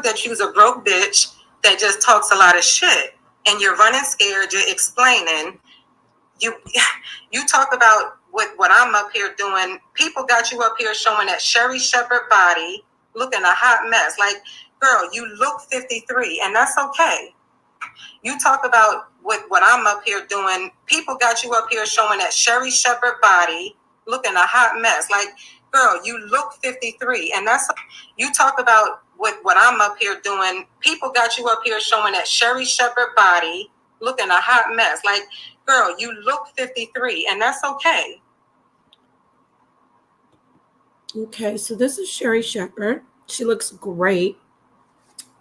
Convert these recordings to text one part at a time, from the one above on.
that you's a broke bitch that just talks a lot of shit, and you're running scared, you're explaining. You talk about what I'm up here doing. People got you up here showing that Sherry Shepherd body, looking a hot mess. Like, girl, you look 53, and that's okay. You talk about what I'm up here doing. People got you up here showing that Sherry Shepherd body, looking a hot mess. Like, girl, you look 53, and that's. You talk about what I'm up here doing. People got you up here showing that Sherry Shepherd body, looking a hot mess. Like, girl, you look 53, and that's okay. Okay, so this is Sherry Shepherd. She looks great.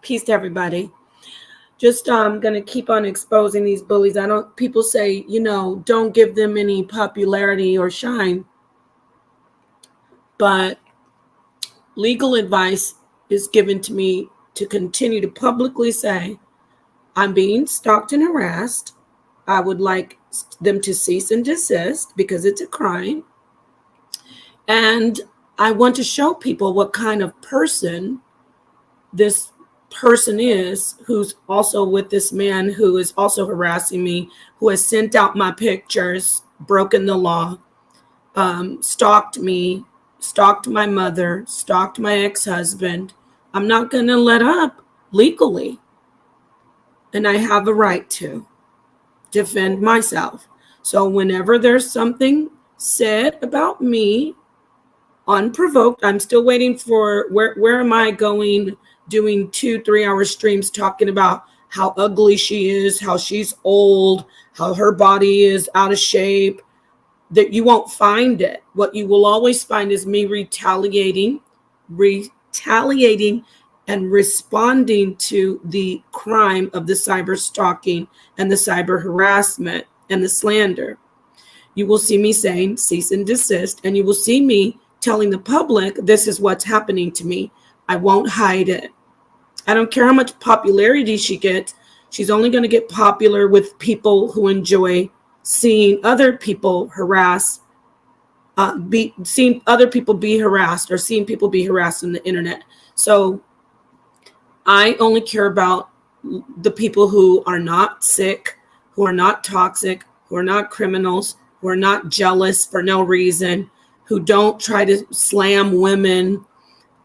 Peace to everybody. Just gonna keep on exposing these bullies. People say, don't give them any popularity or shine. But legal advice is given to me to continue to publicly say, I'm being stalked and harassed. I would like them to cease and desist because it's a crime. And I want to show people what kind of person this person is, who's also with this man who is also harassing me, who has sent out my pictures, broken the law, stalked me, stalked my mother, stalked my ex-husband. I'm not going to let up legally. And I have a right to defend myself. So whenever there's something said about me, unprovoked, I'm still waiting for where am I going, doing 2-3 hour streams talking about how ugly she is, how she's old, how her body is out of shape. That you won't find it. What you will always find is me retaliating and responding to the crime of the cyber stalking and the cyber harassment and the slander. You will see me saying cease and desist, and you will see me telling the public this is what's happening to me. I won't hide it. I don't care how much popularity she gets. She's only going to get popular with people who enjoy seeing other people harass, seeing other people be harassed, or seeing people be harassed on the internet. So I only care about the people who are not sick, who are not toxic, who are not criminals, who are not jealous for no reason, who don't try to slam women.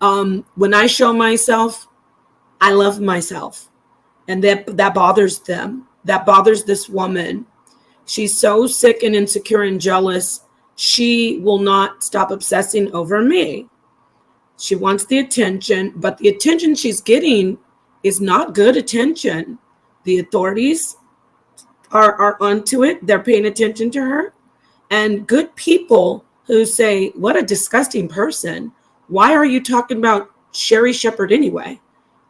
When I show myself, I love myself. And that bothers them. That bothers this woman. She's so sick and insecure and jealous. She will not stop obsessing over me. She wants the attention, but the attention she's getting is not good attention. The authorities are onto it. They're paying attention to her. And good people who say, what a disgusting person. Why are you talking about Sherry Shepherd anyway?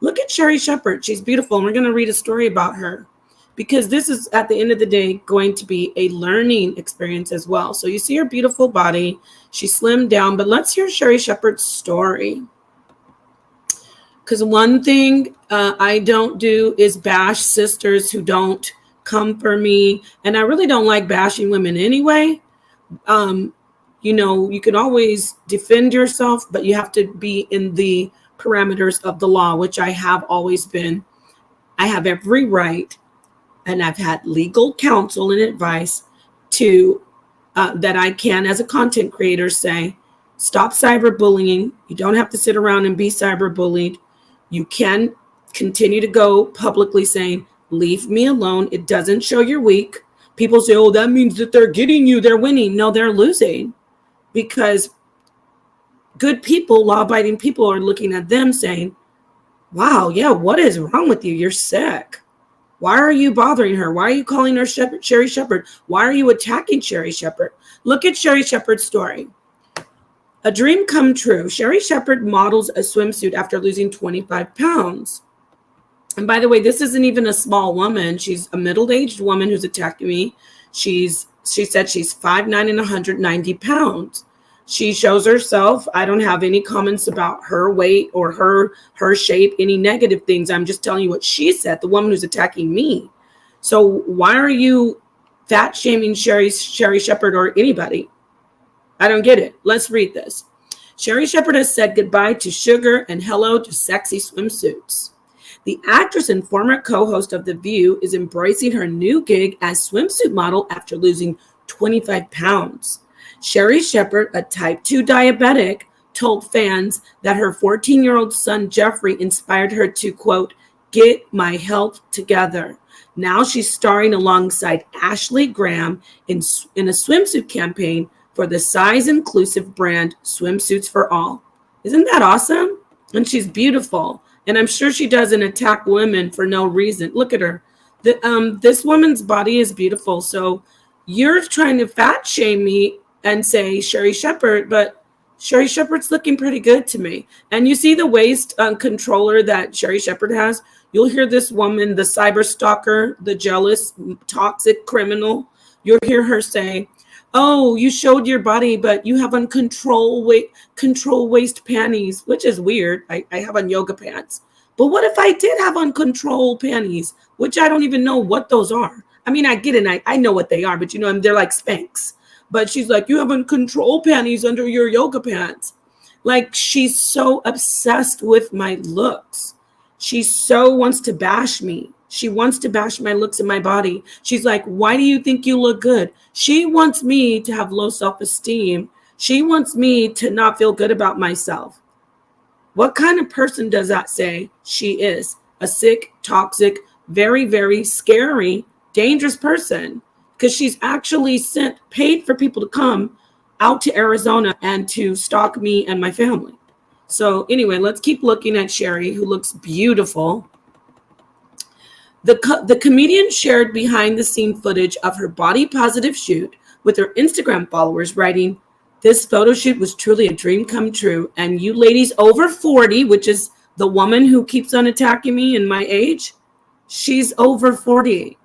Look at Sherry Shepherd. She's beautiful. And we're going to read a story about her, because this is, at the end of the day, going to be a learning experience as well. So you see her beautiful body. She slimmed down, but let's hear Sherry Shepherd's story. Because one thing I don't do is bash sisters who don't come for me. And I really don't like bashing women anyway. You can always defend yourself, but you have to be in the parameters of the law, which I have always been. I have every right, and I've had legal counsel and advice to that I can, as a content creator, say, stop cyberbullying. You don't have to sit around and be cyberbullied. You can continue to go publicly saying, leave me alone. It doesn't show you're weak. People say, oh, that means that they're getting you. They're winning. No, they're losing, because good people, law-abiding people, are looking at them saying, wow, yeah, what is wrong with you? You're sick. Why are you bothering her? Why are you calling her Sherry Shepherd? Why are you attacking Sherry Shepherd? Look at Sherry Shepherd's story. A dream come true. Sherry Shepherd models a swimsuit after losing 25 pounds. And by the way, this isn't even a small woman. She's a middle-aged woman who's attacking me. She said she's 5'9" and 190 pounds. She shows herself. I don't have any comments about her weight or her shape, any negative things. I'm just telling you what she said, the woman who's attacking me. So why are you fat shaming Sherry Shepherd or anybody? I don't get it. Let's read this. Sherry Shepherd has said goodbye to sugar and hello to sexy swimsuits. The actress and former co-host of The View is embracing her new gig as swimsuit model after losing 25 pounds. Sherri Shepherd, a type 2 diabetic, told fans that her 14-year-old son Jeffrey inspired her to, quote, get my health together. Now she's starring alongside Ashley Graham in a swimsuit campaign for the size-inclusive brand Swimsuits for All. Isn't that awesome? And she's beautiful. And I'm sure she doesn't attack women for no reason. Look at her. This woman's body is beautiful. So you're trying to fat shame me and say Sherri Shepherd, but Sherri Shepherd's looking pretty good to me. And you see the waist controller that Sherri Shepherd has? You'll hear this woman, the cyber stalker, the jealous, toxic criminal. You'll hear her say, oh, you showed your body, but you have on control waist panties, which is weird. I have on yoga pants. But what if I did have on control panties, which I don't even know what those are? I mean, I get it. I know what they are, but they're like Spanx. But she's like, you have on control panties under your yoga pants. Like, she's so obsessed with my looks. She so wants to bash me. She wants to bash my looks and my body. She's like, why do you think you look good? She wants me to have low self-esteem. She wants me to not feel good about myself. What kind of person does that say she is? A sick, toxic, very, very scary, dangerous person. Because she's actually paid for people to come out to Arizona and to stalk me and my family. So anyway, let's keep looking at Sherri, who looks beautiful. The comedian shared behind-the-scene footage of her body-positive shoot with her Instagram followers, writing, this photo shoot was truly a dream come true, and you ladies over 40, which is the woman who keeps on attacking me in my age, she's over 40.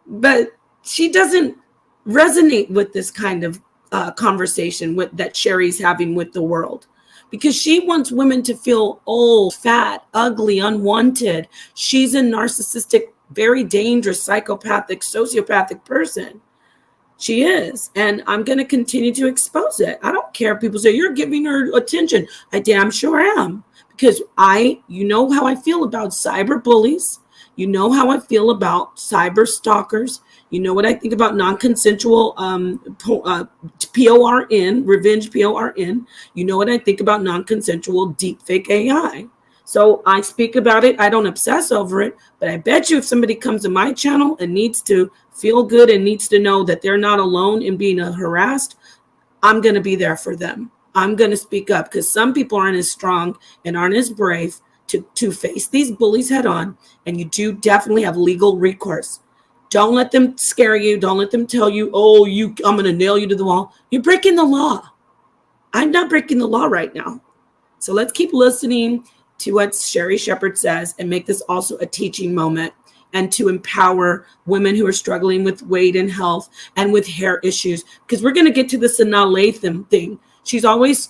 But she doesn't resonate with this kind of conversation that Sherri's having with the world, because she wants women to feel old, fat, ugly, unwanted. She's a narcissistic, very dangerous, psychopathic, sociopathic person. She is. And I'm going to continue to expose it. I don't care if people say, you're giving her attention. I damn sure am. Because you know how I feel about cyber bullies. You know how I feel about cyber stalkers. You know what I think about non-consensual PORN, revenge PORN. You know what I think about non-consensual deepfake AI. So I speak about it. I don't obsess over it. But I bet you if somebody comes to my channel and needs to feel good and needs to know that they're not alone in being harassed, I'm going to be there for them. I'm going to speak up, because some people aren't as strong and aren't as brave to face these bullies head on. And you do definitely have legal recourse. Don't let them scare you. Don't let them tell you, oh, I'm going to nail you to the wall. You're breaking the law. I'm not breaking the law right now. So let's keep listening to what Sherri Shepherd says and make this also a teaching moment, and to empower women who are struggling with weight and health and with hair issues. Because we're going to get to the Sanaa Lathan thing. She's always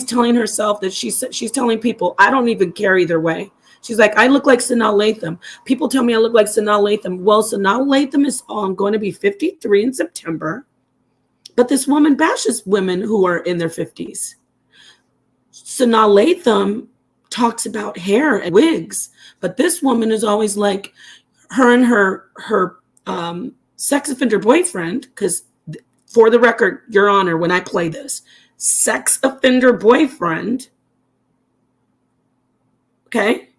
telling herself that she's telling people, I don't even care either way. She's like, I look like Sanaa Lathan. People tell me I look like Sanaa Lathan. Well, Sanaa Lathan is going to be 53 in September. But this woman bashes women who are in their 50s. Sanaa Lathan talks about hair and wigs. But this woman is always like, her and her sex offender boyfriend, because for the record, Your Honor, when I play this, sex offender boyfriend, okay?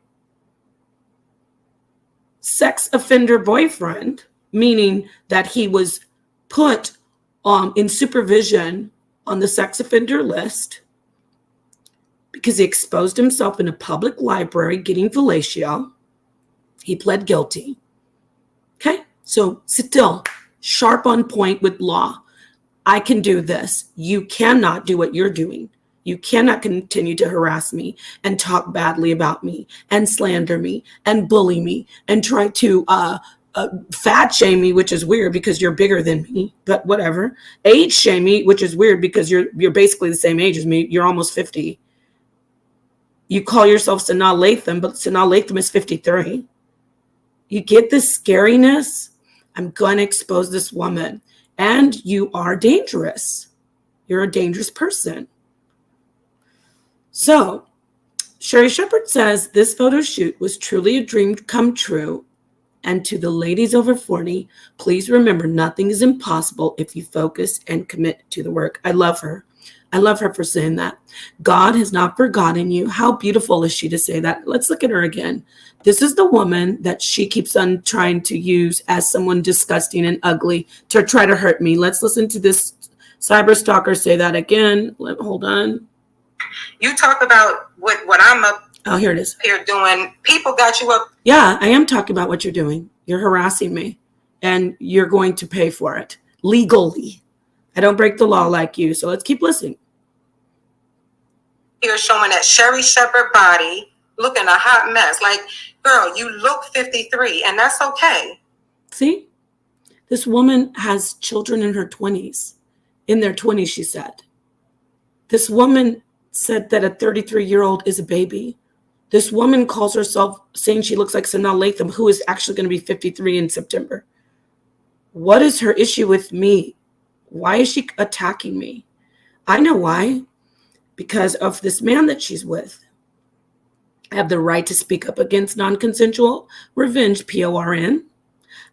Sex offender boyfriend, meaning that he was put in supervision on the sex offender list because he exposed himself in a public library getting fellatio. He pled guilty. Okay? So still sharp on point with law. I can do this. You cannot do what you're doing. You cannot continue to harass me and talk badly about me and slander me and bully me and try to fat shame me, which is weird because you're bigger than me, but whatever. Age shame me, which is weird because you're basically the same age as me. You're almost 50. You call yourself Sanaa Lathan, but Sanaa Lathan is 53. You get this scariness? I'm going to expose this woman. And you are dangerous. You're a dangerous person. So Sherry Shepard says this photo shoot was truly a dream come true. And to the ladies over 40, please remember nothing is impossible if you focus and commit to the work. I love her. I love her for saying that. God has not forgotten you. How beautiful is she to say that? Let's look at her again. This is the woman that she keeps on trying to use as someone disgusting and ugly to try to hurt me. Let's listen to this cyber stalker say that again. Hold on. You talk about what I'm up here it is. Here doing. People got you up. Yeah, I am talking about what you're doing. You're harassing me, and you're going to pay for it legally. I don't break the law like you, so let's keep listening. Here showing that Sherry Shepard body looking a hot mess. Like, girl, you look 53, and that's okay. See, this woman has children in her 20s. In their 20s, she said. This woman said that a 33-year-old is a baby. This woman calls herself saying she looks like Sanaa Lathan, who is actually going to be 53 in September. What is her issue with me? Why is she attacking me? I know why. Because of this man that she's with. I have the right to speak up against non-consensual revenge, PORN.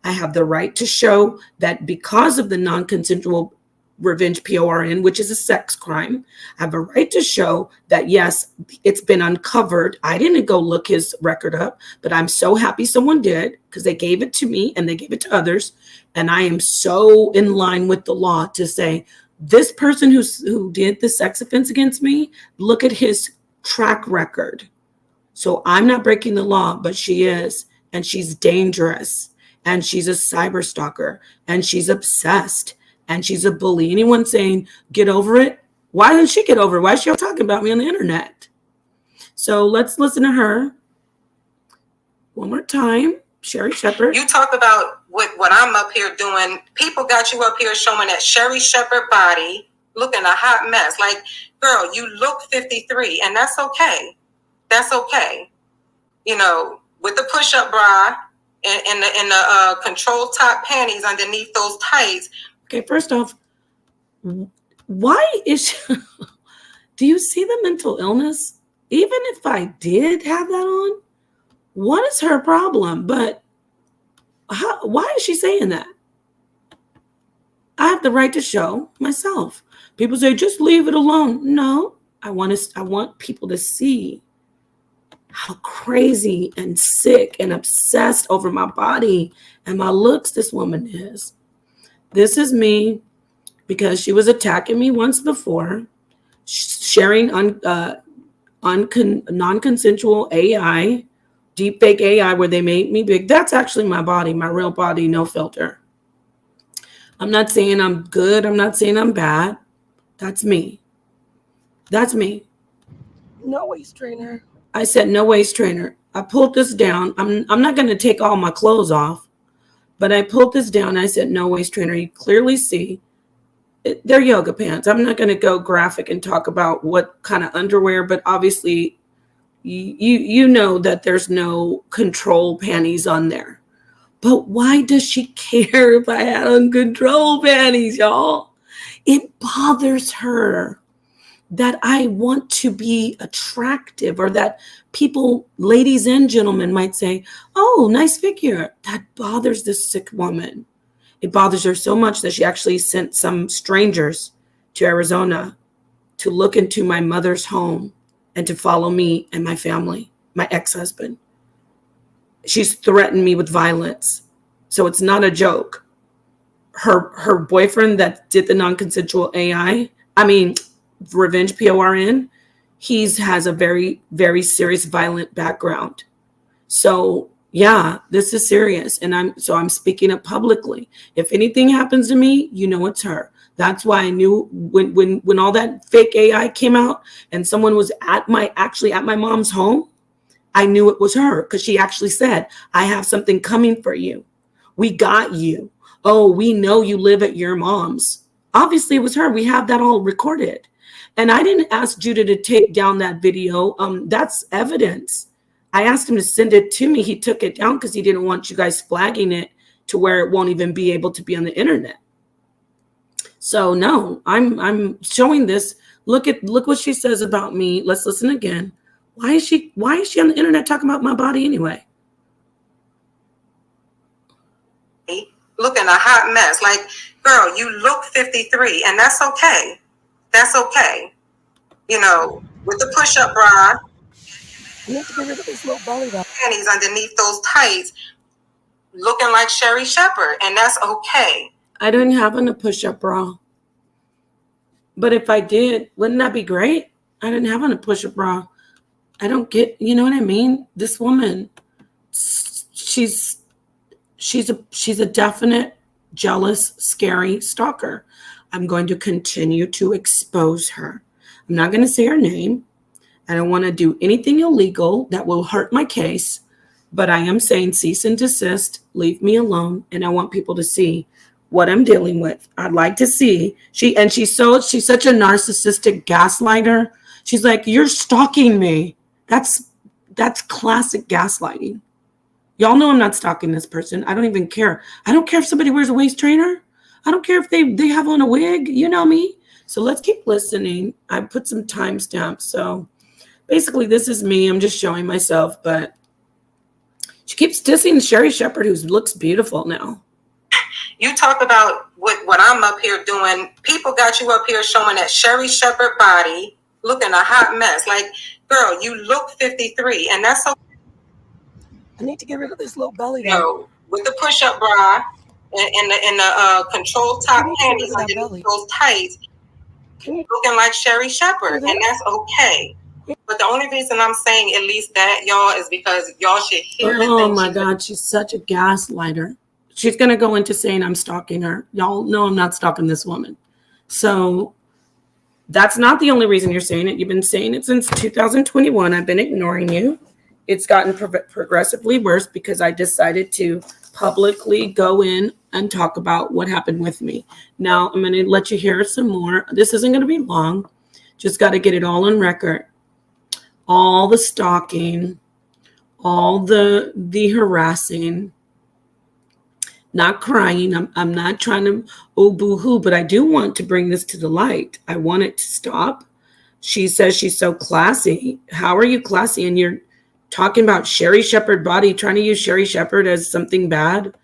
I have the right to show that because of the non-consensual revenge, PORN, which is a sex crime, I have a right to show that, yes, it's been uncovered. I didn't go look his record up, but I'm so happy someone did because they gave it to me and they gave it to others. And I am so in line with the law to say, this person who did the sex offense against me, look at his track record. So I'm not breaking the law, but she is, and she's dangerous, and she's a cyber stalker, and she's obsessed, and she's a bully. Anyone saying, get over it? Why didn't she get over it? Why is she talking about me on the internet? So let's listen to her one more time. Sherry Shepard. You talk about what I'm up here doing. People got you up here showing that Sherry Shepard body looking a hot mess. Like, girl, you look 53, and that's okay. That's okay. You know, with the push-up bra and the control top panties underneath those tights. Okay, first off, why is she, do you see the mental illness? Even if I did have that on, what is her problem? But why is she saying that? I have the right to show myself. People say, just leave it alone. No, I want people to see how crazy and sick and obsessed over my body and my looks this woman is. This is me because she was attacking me once before, sharing non-consensual AI, deepfake AI where they made me big. That's actually my body, my real body, no filter. I'm not saying I'm good. I'm not saying I'm bad. That's me. That's me. No waist trainer. I said no waist trainer. I pulled this down. I'm not going to take all my clothes off, but I pulled this down. I said no waist trainer. You clearly see they're yoga pants. I'm not going to go graphic and talk about what kind of underwear, but obviously you know that there's no control panties on there. But why does she care if I had on control panties, y'all? It bothers her that I want to be attractive, or that people, ladies and gentlemen, might say, oh, nice figure. That bothers this sick woman. It bothers her so much that she actually sent some strangers to Arizona to look into my mother's home and to follow me and my family, my ex-husband. She's threatened me with violence. So it's not a joke. Her boyfriend that did the non-consensual revenge, PORN, has a very, very serious violent background. So yeah, this is serious. And I'm speaking up publicly. If anything happens to me, you know it's her. That's why I knew when all that fake AI came out and someone was at my mom's home, I knew it was her, because she actually said, I have something coming for you. We got you. Oh, we know you live at your mom's. Obviously, it was her. We have that all recorded. And I didn't ask Judah to take down that video. That's evidence. I asked him to send it to me. He took it down because he didn't want you guys flagging it to where it won't even be able to be on the internet. So no, I'm showing this. Look what she says about me. Let's listen again. Why is she on the internet talking about my body anyway? Looking a hot mess. Like, girl, you look 53, and that's okay. That's okay. You know, with the push-up bra, You need to get rid of this little belly button. panties underneath those tights, looking like Sherry Shepherd, and that's okay. I didn't have on a push-up bra. But if I did, wouldn't that be great? I didn't have on a push-up bra. I don't get, you know what I mean? This woman, she's a definite, jealous, scary stalker. I'm going to continue to expose her. I'm not going to say her name. I don't want to do anything illegal that will hurt my case, but I am saying cease and desist, leave me alone, and I want people to see what I'm dealing with. I'd like to see. She's such a narcissistic gaslighter. She's like, you're stalking me. That's classic gaslighting. Y'all know I'm not stalking this person. I don't even care. I don't care if somebody wears a waist trainer. I don't care if they have on a wig. You know me. So let's keep listening. I put some timestamps. So basically, this is me. I'm just showing myself, but she keeps dissing Sherry Shepherd, who looks beautiful now. You talk about what I'm up here doing. People got you up here showing that Sherry Shepherd body, looking a hot mess. Like, girl, you look 53, and that's okay. I need to get rid of this little belly You button. know, with the push-up bra and the control top panties underneath those tights, looking like Sherry Shepherd, and that's okay. But the only reason I'm saying at least that, y'all, is because y'all should hear the Oh things. my God, she's such a gaslighter. She's going to go into saying I'm stalking her. Y'all know I'm not stalking this woman. So that's not the only reason you're saying it. You've been saying it since 2021. I've been ignoring you. It's gotten progressively worse because I decided to publicly go in and talk about what happened with me. Now I'm going to let you hear some more. This isn't going to be long. Just got to get it all on record. All the stalking, all the harassing, not crying. I'm not trying to, oh, boo-hoo, but I do want to bring this to the light. I want it to stop. She says she's so classy. How are you classy? And you're talking about Sherry Shepherd body, trying to use Sherry Shepherd as something bad.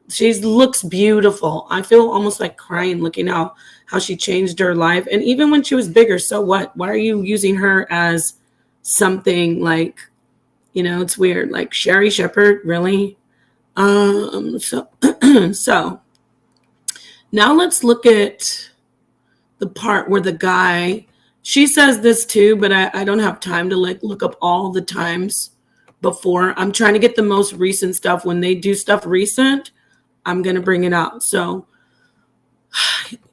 She looks beautiful. I feel almost like crying looking how she changed her life. And even when she was bigger, so what? Why are you using her as something like, you know, it's weird. Like Sherry Shepherd, really? So now let's look at the part where the guy, she says this too, but I don't have time to look up all the times before. I'm trying to get the most recent stuff. When they do stuff recent, I'm going to bring it out. So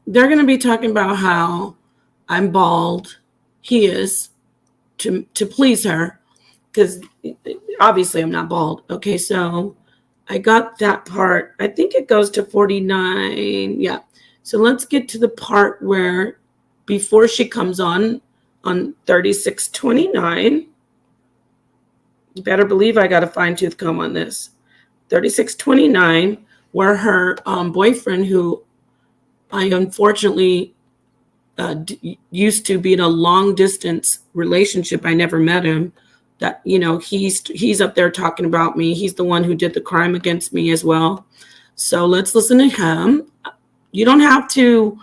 they're going to be talking about how I'm bald. He is to please her, because obviously I'm not bald. Okay, so I got that part. I think it goes to 49. Yeah. So let's get to the part where before she comes on 3629. You better believe I got a fine tooth comb on this. 3629, where her boyfriend, who I unfortunately used to be in a long distance relationship. I never met him. That, you know, he's up there talking about me. He's the one who did the crime against me as well. So let's listen to him. You don't have to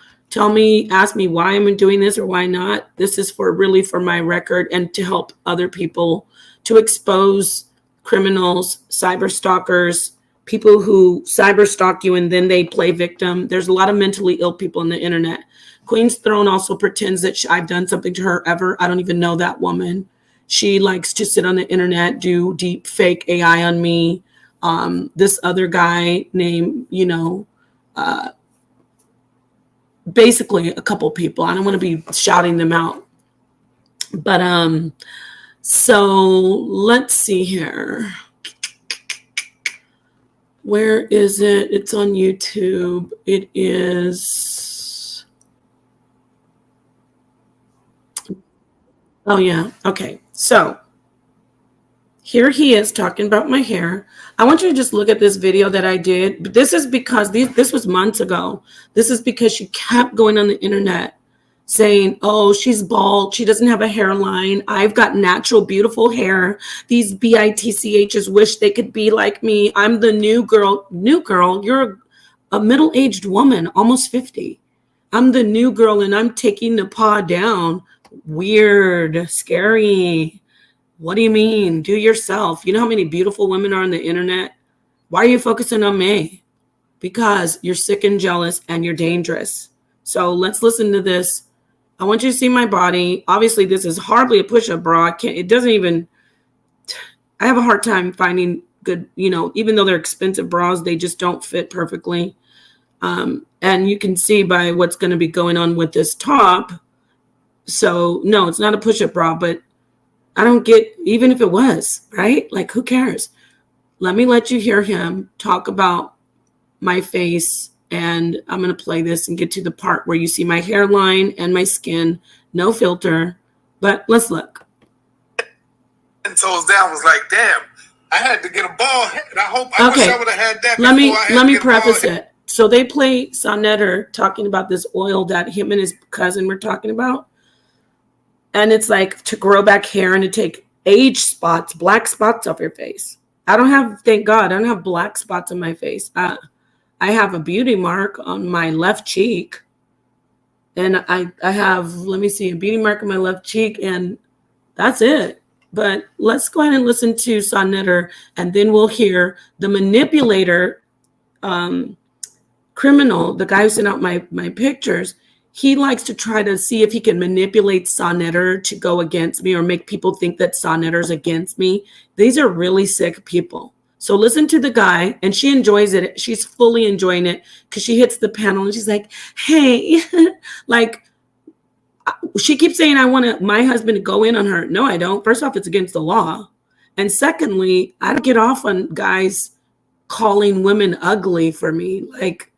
ask me why I'm doing this or why not. This is really for my record and to help other people, to expose criminals, cyber stalkers, people who cyber stalk you and then they play victim. There's a lot of mentally ill people on the internet. Queen's Throne also pretends that I've done something to her ever. I don't even know that woman. She likes to sit on the internet, do deep fake AI on me. This other guy named, basically a couple people. I don't want to be shouting them out. But so let's see here. Where is it? It's on YouTube. It is. Oh, yeah. Okay. So here he is talking about my hair. I want you to just look at this video that I did. But this is because this was months ago. This is because she kept going on the internet saying, oh, she's bald, she doesn't have a hairline, I've got natural, beautiful hair. These bitchs wish they could be like me. I'm the new girl. New girl, you're a middle-aged woman, almost 50. I'm the new girl and I'm taking the paw down. Weird, scary. What do you mean? Do yourself. You know how many beautiful women are on the internet? Why are you focusing on me? Because you're sick and jealous and you're dangerous. So let's listen to this. I want you to see my body. Obviously, this is hardly a push-up bra. I have a hard time finding good, even though they're expensive bras, they just don't fit perfectly. And you can see by what's going to be going on with this top. So no, it's not a push-up bra, but I don't get, even if it was, right? Like, who cares? Let me let you hear him talk about my face, and I'm going to play this and get to the part where you see my hairline and my skin, no filter, but let's look. And toes down was like, damn, I had to get a bald head. I wish I would have had that. Let me preface it. So they play Sonnetter talking about this oil that him and his cousin were talking about. And it's like to grow back hair and to take age spots, black spots off your face. Thank God, I don't have black spots on my face. I have a beauty mark on my left cheek. And I have, let me see, a beauty mark on my left cheek, and that's it. But let's go ahead and listen to Sonnetter, and then we'll hear the manipulator, CRIMlNAL, the guy who sent out my pictures. He likes to try to see if he can manipulate Sonnetter to go against me or make people think that Sonnetter's against me. These are really sick people. So listen to the guy, and she enjoys it. She's fully enjoying it because she hits the panel and she's like, hey, like, she keeps saying, I want my husband to go in on her. No, I don't. First off, it's against the law. And secondly, I don't get off on guys calling women ugly for me. Like,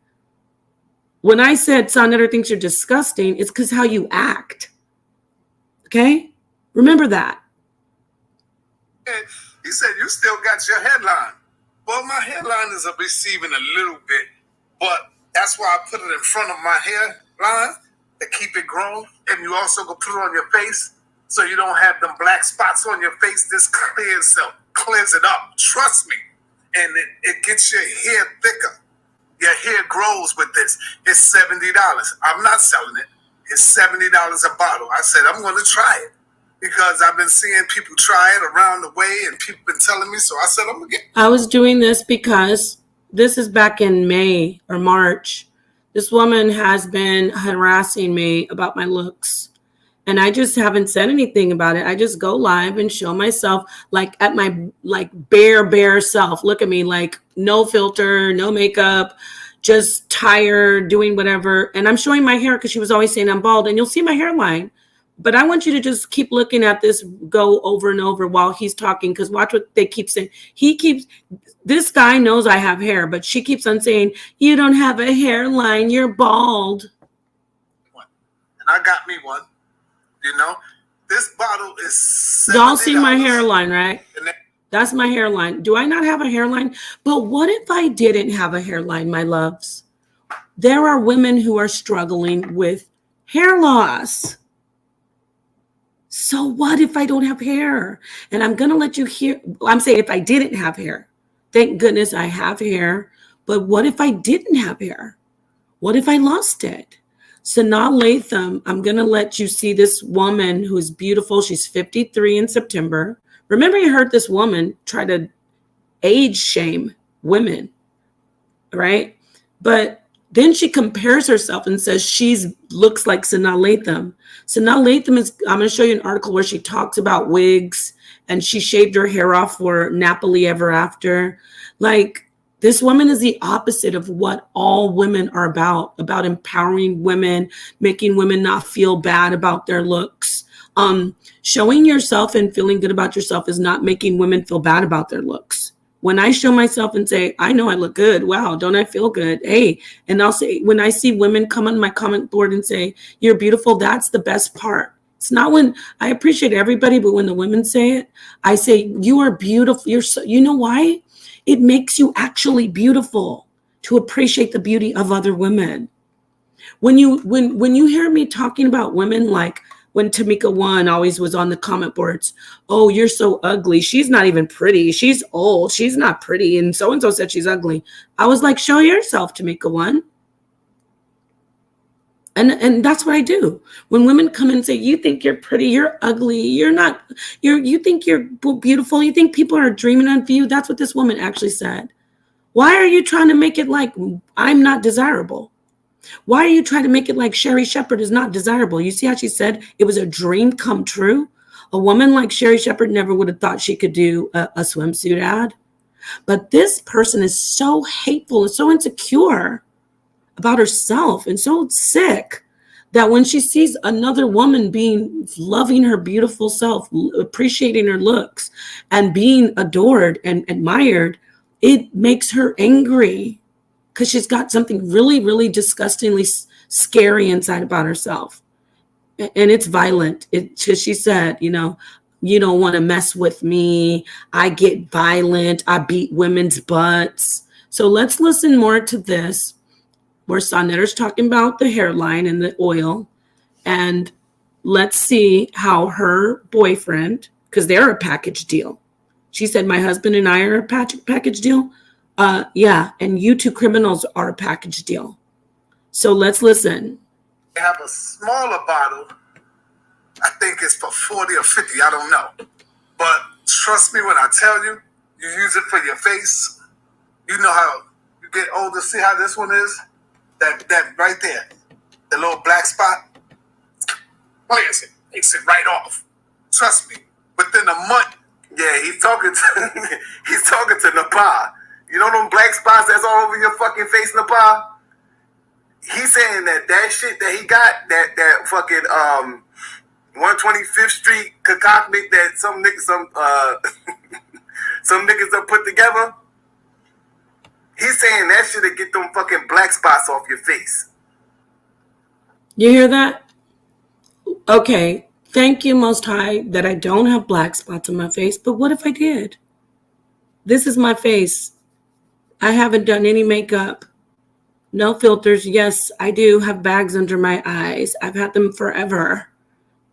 when I said Sonnetter thinks you're disgusting, it's because how you act. Okay? Remember that. He said, you still got your headline. Well, my headline is receiving a little bit, but that's why I put it in front of my hairline to keep it grown. And you also go put it on your face so you don't have them black spots on your face. This clears it up. Trust me. And it gets your hair thicker. Your hair grows with this. It's $70. I'm not selling it. It's $70 a bottle. I said, I'm going to try it because I've been seeing people try it around the way and people been telling me. So I said, I'm going to get it. I was doing this because this is back in May or March. This woman has been harassing me about my looks. And I just haven't said anything about it. I just go live and show myself like at my bare self. Look at me, like no filter, no makeup, just tired, doing whatever. And I'm showing my hair because she was always saying I'm bald. And you'll see my hairline. But I want you to just keep looking at this go over and over while he's talking, because watch what they keep saying. This guy knows I have hair, but she keeps on saying, you don't have a hairline, you're bald. And I got me one. You know, this bottle is $70. Y'all see my hairline, right? That's my hairline. Do I not have a hairline? But what if I didn't have a hairline, my loves? There are women who are struggling with hair loss. So what if I don't have hair? And I'm going to let you hear. I'm saying if I didn't have hair. Thank goodness I have hair. But what if I didn't have hair? What if I lost it? CRIMlNAL Latham, I'm going to let you see this woman who is beautiful. She's 53 in September. Remember, you heard this woman try to age shame women, right? But then she compares herself and says she looks like CRIMlNAL Latham. CRIMlNAL Latham is, I'm going to show you an article where she talks about wigs and she shaved her hair off for Napoli Ever After. Like, this woman is the opposite of what all women are about empowering women, making women not feel bad about their looks. Showing yourself and feeling good about yourself is not making women feel bad about their looks. When I show myself and say, I know I look good. Wow, don't I feel good? Hey, and I'll say, when I see women come on my comment board and say, you're beautiful, that's the best part. It's not when I appreciate everybody, but when the women say it, I say, you are beautiful. You're so, you know why? It makes you actually beautiful to appreciate the beauty of other women. When you hear me talking about women, like when Tamika One always was on the comment boards, oh, you're so ugly. She's not even pretty. She's old. She's not pretty. And so said she's ugly. I was like, show yourself, Tamika One. And that's what I do. When women come and say, you think you're pretty, you're ugly, you think you're beautiful, you think people are dreaming of you. That's what this woman actually said. Why are you trying to make it like I'm not desirable? Why are you trying to make it like Sherry Shepherd is not desirable? You see how she said it was a dream come true? A woman like Sherry Shepherd never would have thought she could do a swimsuit ad. But this person is so hateful and so insecure about herself and so sick that when she sees another woman loving her beautiful self, appreciating her looks, and being adored and admired, it makes her angry because she's got something really, really disgustingly scary inside about herself. And it's violent. She said, you don't want to mess with me. I get violent. I beat women's butts. So let's listen more to this, where Sonetter's talking about the hairline and the oil. And let's see how her boyfriend, because they're a package deal. She said, my husband and I are a package deal. Yeah, and you two criminals are a package deal. So let's listen. They have a smaller bottle. I think it's for 40 or 50. I don't know. But trust me when I tell you, you use it for your face. You know how you get older. See how this one is? That right there, the little black spot. Clears it, takes it right off. Trust me. Within a month, yeah, he's talking to Nepal. You know them black spots that's all over your fucking face, Nepal? He's saying that shit that he got, that fucking 125th Street concoction that some niggas have put together. He's saying that shit to get them fucking black spots off your face. You hear that? Okay, thank you, Most High, that I don't have black spots on my face. But what if I did? This is my face. I haven't done any makeup. No filters. Yes, I do have bags under my eyes. I've had them forever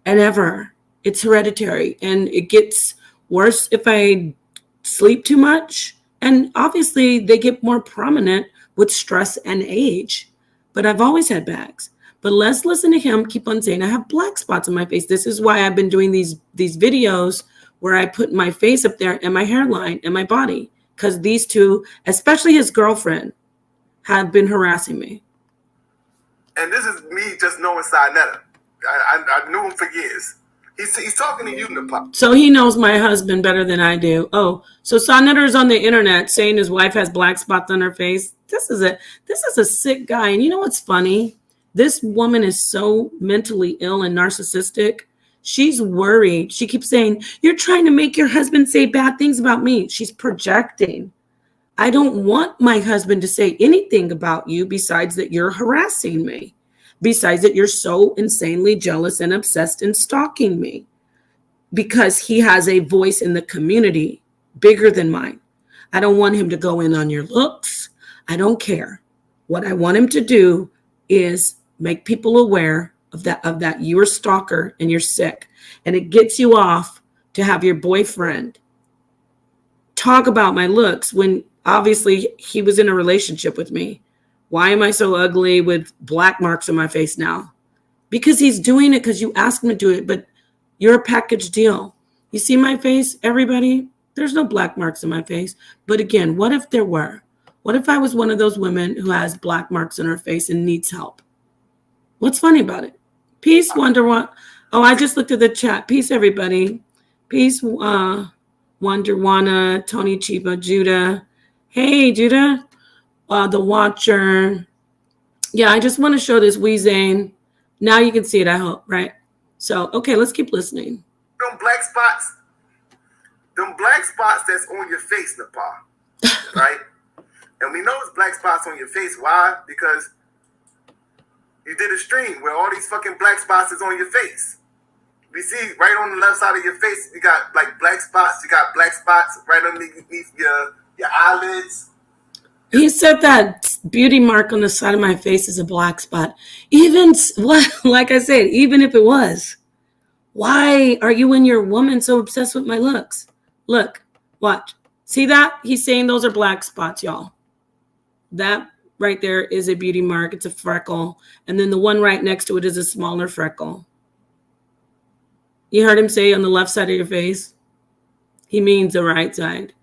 and ever. It's hereditary. And it gets worse if I sleep too much. And obviously, they get more prominent with stress and age. But I've always had bags. But let's listen to him keep on saying, I have black spots on my face. This is why I've been doing these videos where I put my face up there and my hairline and my body. Because these two, especially his girlfriend, have been harassing me. And this is me just knowing Sinetta. I knew him for years. He's talking to you, Nepal. So he knows my husband better than I do. Oh, so Sonetter's on the internet saying his wife has black spots on her face. This is a sick guy. And you know what's funny? This woman is so mentally ill and narcissistic. She's worried. She keeps saying, you're trying to make your husband say bad things about me. She's projecting. I don't want my husband to say anything about you besides that you're harassing me. Besides that you're so insanely jealous and obsessed and stalking me. Because he has a voice in the community bigger than mine. I don't want him to go in on your looks. I don't care. What I want him to do is make people aware of that you're a stalker and you're sick. And it gets you off to have your boyfriend talk about my looks when obviously he was in a relationship with me. Why am I so ugly with black marks on my face now? Because he's doing it because you asked him to do it, but you're a package deal. You see my face, everybody? There's no black marks on my face. But again, what if there were? What if I was one of those women who has black marks on her face and needs help? What's funny about it? Peace, Wonder. Oh, I just looked at the chat. Peace, everybody. Peace, Wonder Wana, Tony Chiba, Judah. Hey, Judah. The Watcher. Yeah, I just want to show this Weezane. Now you can see it, I hope, right? So, okay, let's keep listening. Them black spots that's on your face, Nepal, right? And we know it's black spots on your face. Why? Because you did a stream where all these fucking black spots is on your face. We see right on the left side of your face, you got like black spots. You got black spots right underneath your eyelids. He said that beauty mark on the side of my face is a black spot. Even like I said, even if it was, why are you and your woman so obsessed with my looks? Look, watch. See that? He's saying those are black spots, y'all. That right there is a beauty mark. It's a freckle. And then the one right next to it is a smaller freckle. You heard him say on the left side of your face? He means the right side.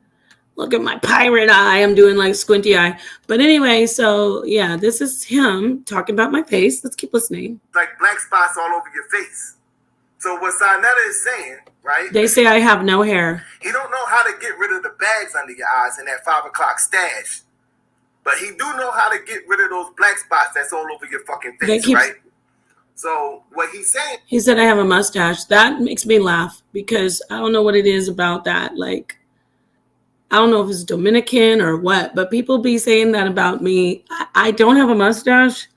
Look at my pirate eye. I'm doing like squinty eye. But anyway, so yeah, this is him talking about my face. Let's keep listening. Like black spots all over your face. So what CRIMlNAL is saying, right? They say I have no hair. He don't know how to get rid of the bags under your eyes in that 5 o'clock stash. But he do know how to get rid of those black spots that's all over your fucking face, right? So what he's saying... He said I have a mustache. That makes me laugh because I don't know what it is about that. Like, I don't know if it's Dominican or what, but people be saying that about me. I don't have a mustache.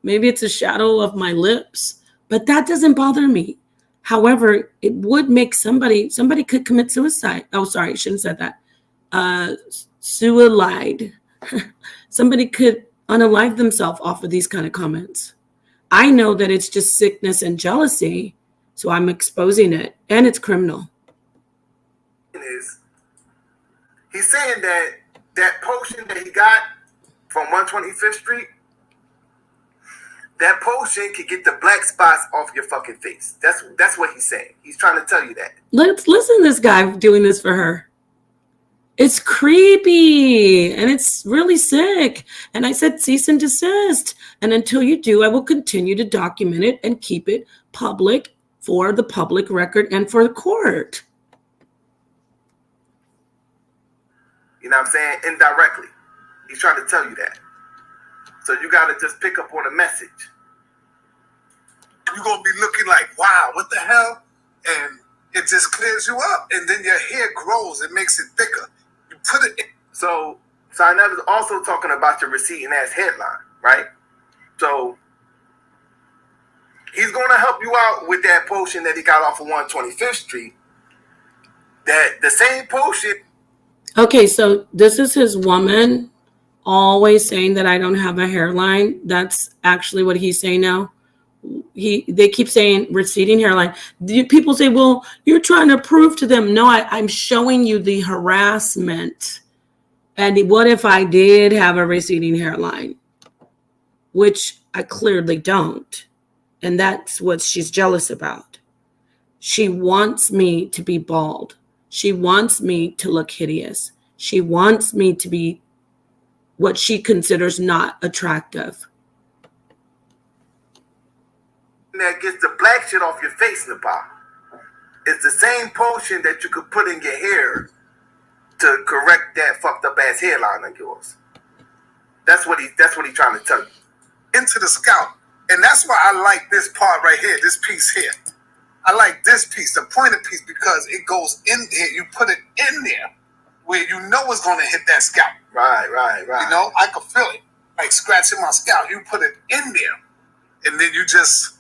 Maybe it's a shadow of my lips, but that doesn't bother me. However, it would make somebody could commit suicide. Oh, sorry, I shouldn't have said that. Suicide. Somebody could unalive themselves off of these kind of comments. I know that it's just sickness and jealousy, so I'm exposing it, and it's criminal. He's saying that that potion that he got from 125th Street, that potion could get the black spots off your fucking face. That's what he's saying. He's trying to tell you that. Let's listen to this guy doing this for her. It's creepy and it's really sick. And I said, cease and desist. And until you do, I will continue to document it and keep it public for the public record and for the court. You know what I'm saying? Indirectly. He's trying to tell you that. So you got to just pick up on a message. You're going to be looking like, wow, what the hell? And it just clears you up. And then your hair grows. It makes it thicker. You put it in. So CRIMlNAL is also talking about your receding ass headline, right? So he's going to help you out with that potion that he got off of 125th Street. That the same potion. Okay, so this is his woman always saying that I don't have a hairline. That's actually what he's saying now. They keep saying receding hairline. People say, well, you're trying to prove to them. No, I'm showing you the harassment. And what if I did have a receding hairline? Which I clearly don't. And that's what she's jealous about. She wants me to be bald. She wants me to look hideous. She wants me to be what she considers not attractive. That gets the black shit off your face, Nepal. It's the same potion that you could put in your hair to correct that fucked up ass hairline of yours. That's what he's trying to tell you. Into the scalp. And that's why I like this part right here, this piece here. I like this piece, the pointed piece, because it goes in here. You put it in there where you know it's going to hit that scalp. Right. You know, I could feel it, like scratching my scalp. You put it in there, and then you just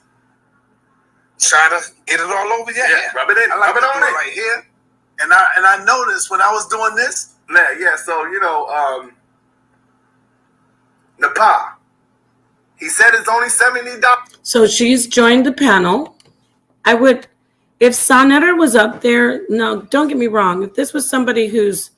try to get it all over your hair. Rub it in. I like rub it to on do it right here. And I noticed when I was doing this. Yeah. So you know, Nepal. He said it's only $70. So she's joined the panel. I would, if CRIMlNAL was up there, no, don't get me wrong. If this was somebody who's,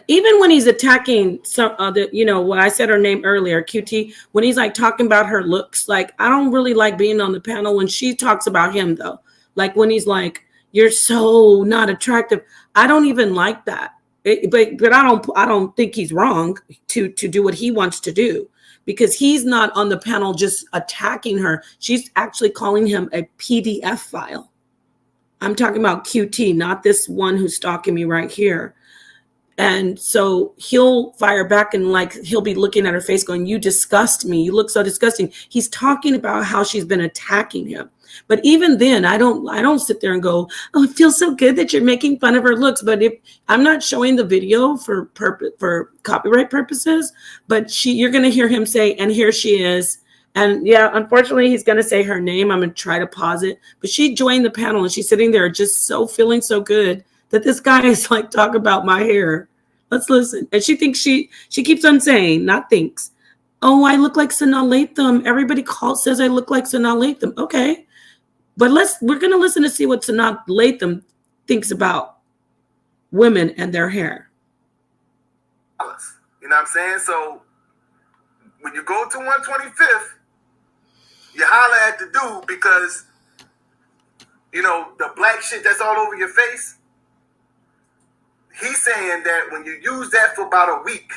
even when he's attacking some other, you know, what I said her name earlier, QT, when he's like talking about her looks, like, I don't really like being on the panel when she talks about him though. Like when he's like, you're so not attractive. I don't even like that. But I don't think he's wrong to do what he wants to do. Because he's not on the panel just attacking her. She's actually calling him a PDF file. I'm talking about QT, not this one who's stalking me right here. And so he'll fire back and like he'll be looking at her face going, you disgust me. You look so disgusting. He's talking about how she's been attacking him. But even then, I don't sit there and go, oh, it feels so good that you're making fun of her looks. But if I'm not showing the video for copyright purposes, but you're going to hear him say, and here she is. And yeah, unfortunately, he's going to say her name. I'm going to try to pause it. But she joined the panel and she's sitting there just so feeling so good that this guy is like, talk about my hair. Let's listen. And she thinks she keeps on saying, not thinks, oh, I look like CRIMlNAL Latham. Everybody says I look like CRIMlNAL Latham. Okay. But we're going to listen to see what CRIMlNAL Latham thinks about women and their hair. You know what I'm saying? So when you go to 125th, you holler at the dude because, you know, the black shit that's all over your face, he's saying that when you use that for about a week,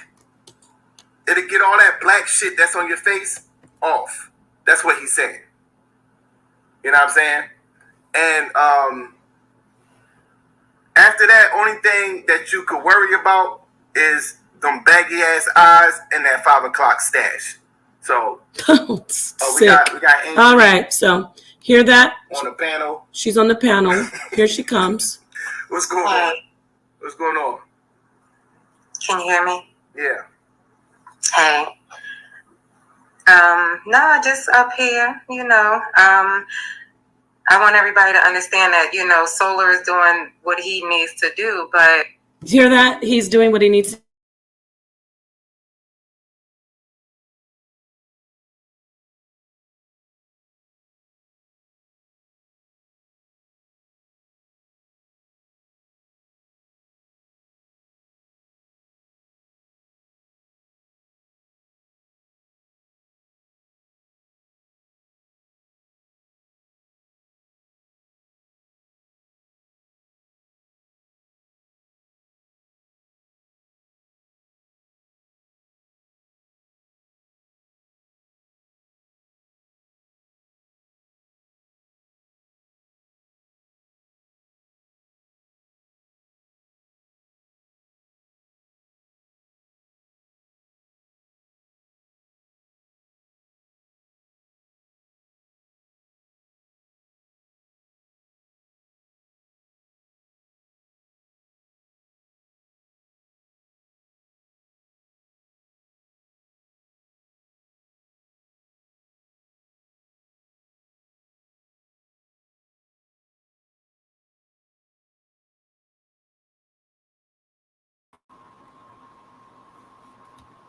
it'll get all that black shit that's on your face off. That's what he's saying. You know what I'm saying? And after that, only thing that you could worry about is them baggy ass eyes and that 5 o'clock stash. So we got Angel. All right, so hear that on the panel. She's on the panel. Here she comes. What's going on? What's going on? Can you hear me? Yeah. Hey. No, just up here, you know. I want everybody to understand that, you know, Solar is doing what he needs to do, but hear that? He's doing what he needs to.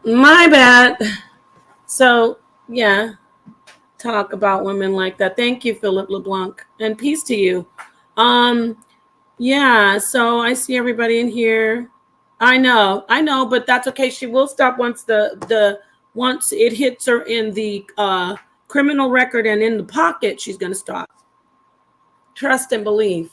My bad. So, yeah, talk about women like that. Thank you, Philip LeBlanc, and peace to you. Yeah, so I see everybody in here. I know, but that's okay. She will stop once once it hits her in the criminal record and in the pocket, she's going to stop. Trust and believe.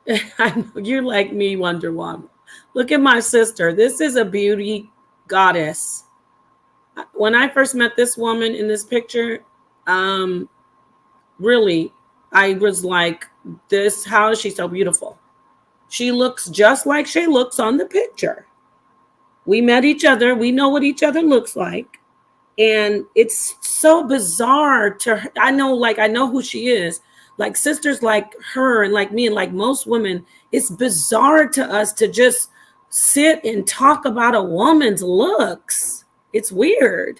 I know you're like me, Wonder Woman. Look at my sister. This is a beauty goddess. When I first met this woman in this picture, really, I was like, how is she so beautiful? She looks just like she looks on the picture. We met each other. We know what each other looks like. And it's so bizarre to her. I know who she is. Like sisters like her and like me and like most women, it's bizarre to us to just sit and talk about a woman's looks. It's weird.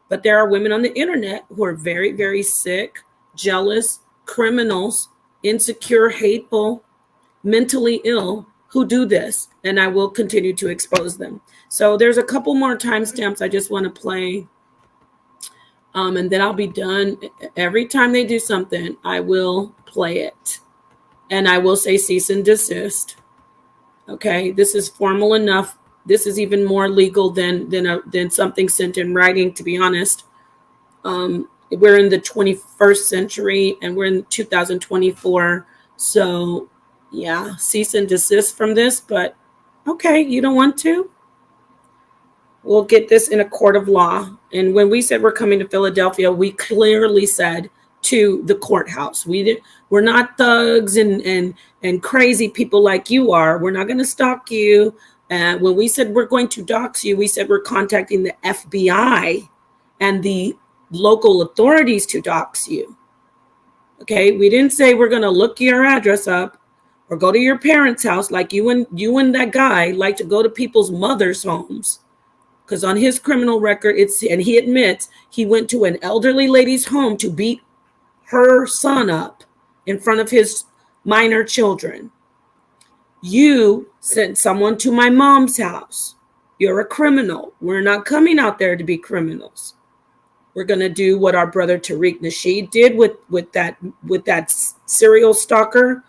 But there are women on the internet who are very, very sick, jealous, criminals, insecure, hateful, mentally ill who do this. And I will continue to expose them. So there's a couple more timestamps I just want to play. And then I'll be done. Every time they do something, I will play it. And I will say cease and desist. Okay, this is formal enough. This is even more legal than something sent in writing, to be honest. We're in the 21st century and we're in 2024. So yeah, cease and desist from this. But okay, you don't want to? We'll get this in a court of law. And when we said we're coming to Philadelphia, we clearly said to the courthouse. We're not thugs and crazy people like you are. We're not going to stalk you. When we said we're going to dox you, we said we're contacting the FBI and the local authorities to dox you. Okay, we didn't say we're going to look your address up or go to your parents' house like you and that guy like to go to people's mothers' homes. Because on his criminal record, and he admits he went to an elderly lady's home to beat her son up in front of his minor children. You sent someone to my mom's house. You're a criminal. We're not coming out there to be criminals. We're going to do what our brother Tariq Nasheed did with that serial stalker,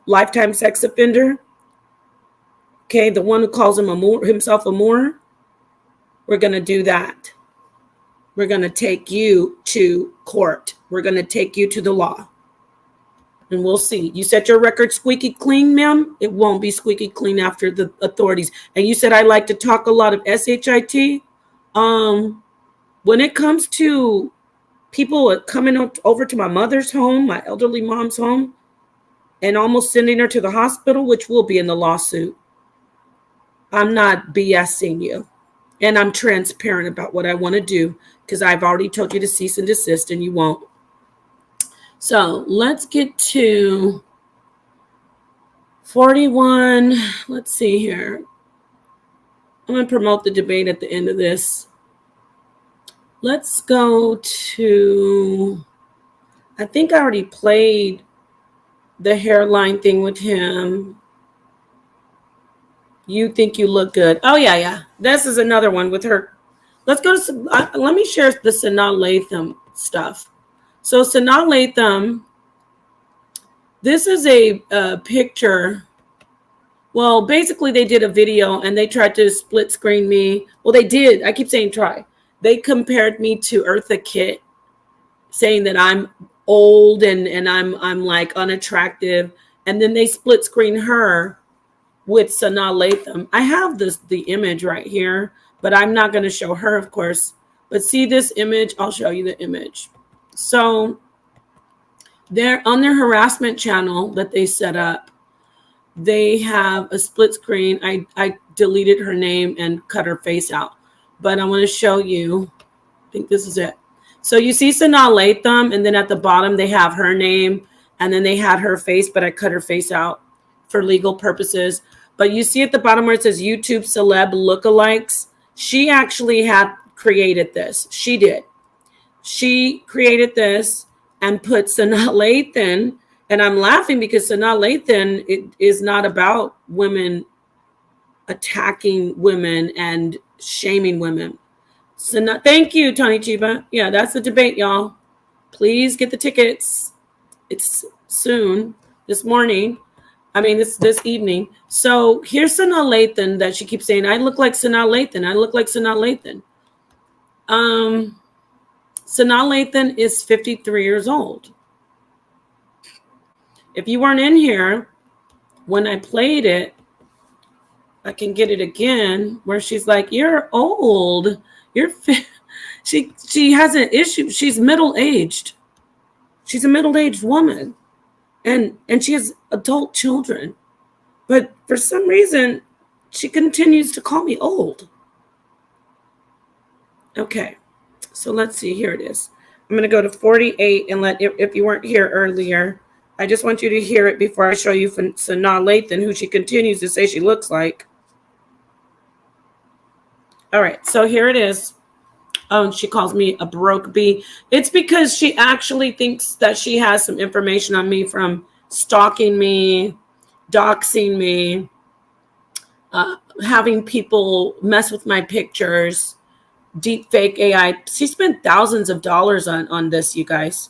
lifetime sex offender. Okay, the one who calls himself a Moor. We're going to do that. We're going to take you to court. We're going to take you to the law. And we'll see. You said your record squeaky clean, ma'am. It won't be squeaky clean after the authorities. And you said I like to talk a lot of SHIT. When it comes to people coming over to my mother's home, my elderly mom's home, and almost sending her to the hospital, which will be in the lawsuit, I'm not BSing you. And I'm transparent about what I want to do because I've already told you to cease and desist and you won't. So let's get to 41. Let's see here. I'm going to promote the debate at the end of this. Let's go to, I think I already played the hairline thing with him. You think you look good. Oh, yeah. This is another one with her. Let's go to, let me share the Sanaa Lathan stuff. So Sanaa Lathan, this is a picture. Well, basically they did a video and they tried to split screen me. Well, they did. I keep saying try. They compared me to Eartha Kitt, saying that I'm old and I'm like unattractive. And then they split screen her with Sanaa Lathan. I have the image right here, but I'm not going to show her, of course. But see this image? I'll show you the image. So they're on their harassment channel that they set up. They have a split screen. I deleted her name and cut her face out. But I want to show you. I think this is it. So you see Sanaa Lathan, and then at the bottom they have her name, and then they had her face, but I cut her face out for legal purposes. But you see at the bottom where it says YouTube celeb lookalikes. She actually had created this. She did. She created this and put Sanaa Lathan, and I'm laughing because Sanaa Lathan, it is not about women attacking women and shaming women. So thank you, Tony Chiba. Yeah, that's the debate, y'all. Please get the tickets. It's soon, this morning. I mean, this evening. So here's Sanaa Lathan that she keeps saying, I look like Sanaa Lathan. I look like Sanaa Lathan. Sanaa Lathan is 53 years old. If you weren't in here when I played it, I can get it again where she's like, you're old. She has an issue. She's middle-aged. She's a middle-aged woman. And she has adult children. But for some reason, she continues to call me old. Okay. So let's see. Here it is. I'm going to go to 48 and if you weren't here earlier, I just want you to hear it before I show you Sanaa Lathan, who she continues to say she looks like. All right. So here it is. Oh, and she calls me a broke bee. It's because she actually thinks that she has some information on me from stalking me, doxing me, having people mess with my pictures, deep fake AI. She spent thousands of dollars on this, you guys.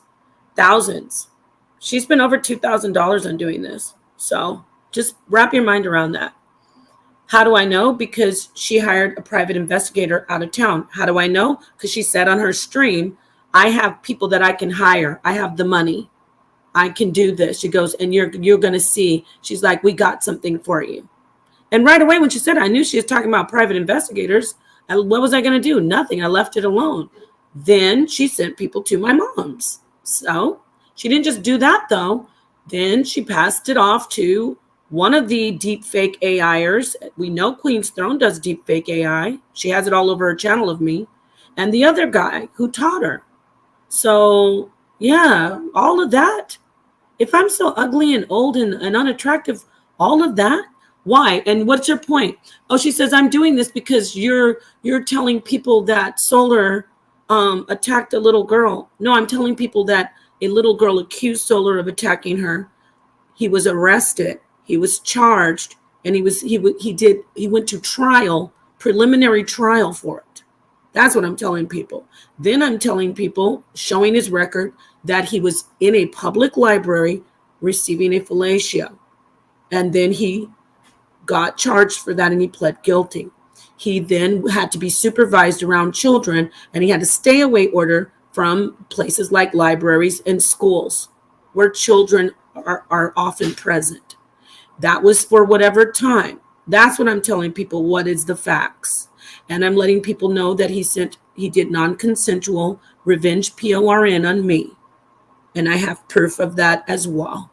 Thousands. She spent over $2,000 on doing this. So just wrap your mind around that. How do I know? Because she hired a private investigator out of town. How do I know? Because she said on her stream, I have people that I can hire. I have the money. I can do this. She goes, and you're going to see. She's like, we got something for you. And right away when she said it, I knew she was talking about private investigators. And what was I going to do? Nothing. I left it alone. Then she sent people to my mom's. So she didn't just do that, though. Then she passed it off to one of the deep fake AIers. We know Queen's Throne does deep fake AI. She has it all over her channel of me. And the other guy who taught her. So, yeah, all of that. If I'm so ugly and old and unattractive, all of that, why? And what's your point? Oh, she says, I'm doing this because you're telling people that Solar attacked a little girl. No, I'm telling people that a little girl accused Solar of attacking her. He was arrested. He was charged. and he went to trial, preliminary trial for it. That's what I'm telling people. Then I'm telling people, showing his record, that he was in a public library receiving a fellatio, and then he got charged for that and he pled guilty. He then had to be supervised around children, and he had a stay away order from places like libraries and schools where children are often present. That was for whatever time. That's what I'm telling people. What is the facts? And I'm letting people know that he did non-consensual revenge PORN on me. And I have proof of that as well.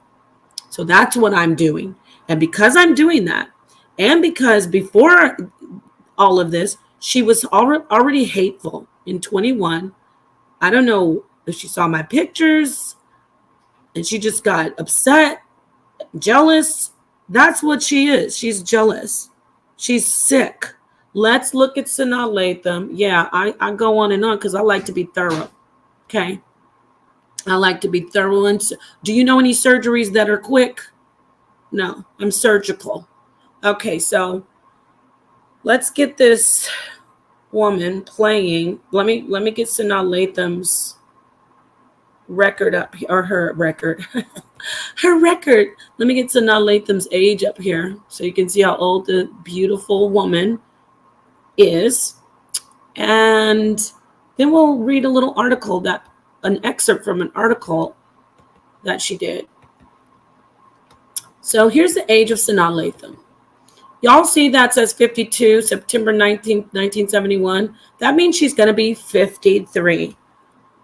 So that's what I'm doing. And because I'm doing that, and because before all of this, she was already hateful in 21. I don't know if she saw my pictures and she just got upset, jealous. That's what she is. She's jealous. She's sick. Let's look at CRIMlNAL Latham. Yeah, I go on and on because I like to be thorough. Okay. I like to be thorough. And do you know any surgeries that are quick? No, I'm surgical. Okay, so let's get this woman playing. Let me get CRIMlNAL Latham's record up here, or her record. Her record. Let me get CRIMlNAL Latham's age up here so you can see how old the beautiful woman is. And then we'll read a little article, an excerpt from an article that she did. So here's the age of CRIMlNAL Latham. Y'all see that says 52, September 19th, 1971. That means she's going to be 53.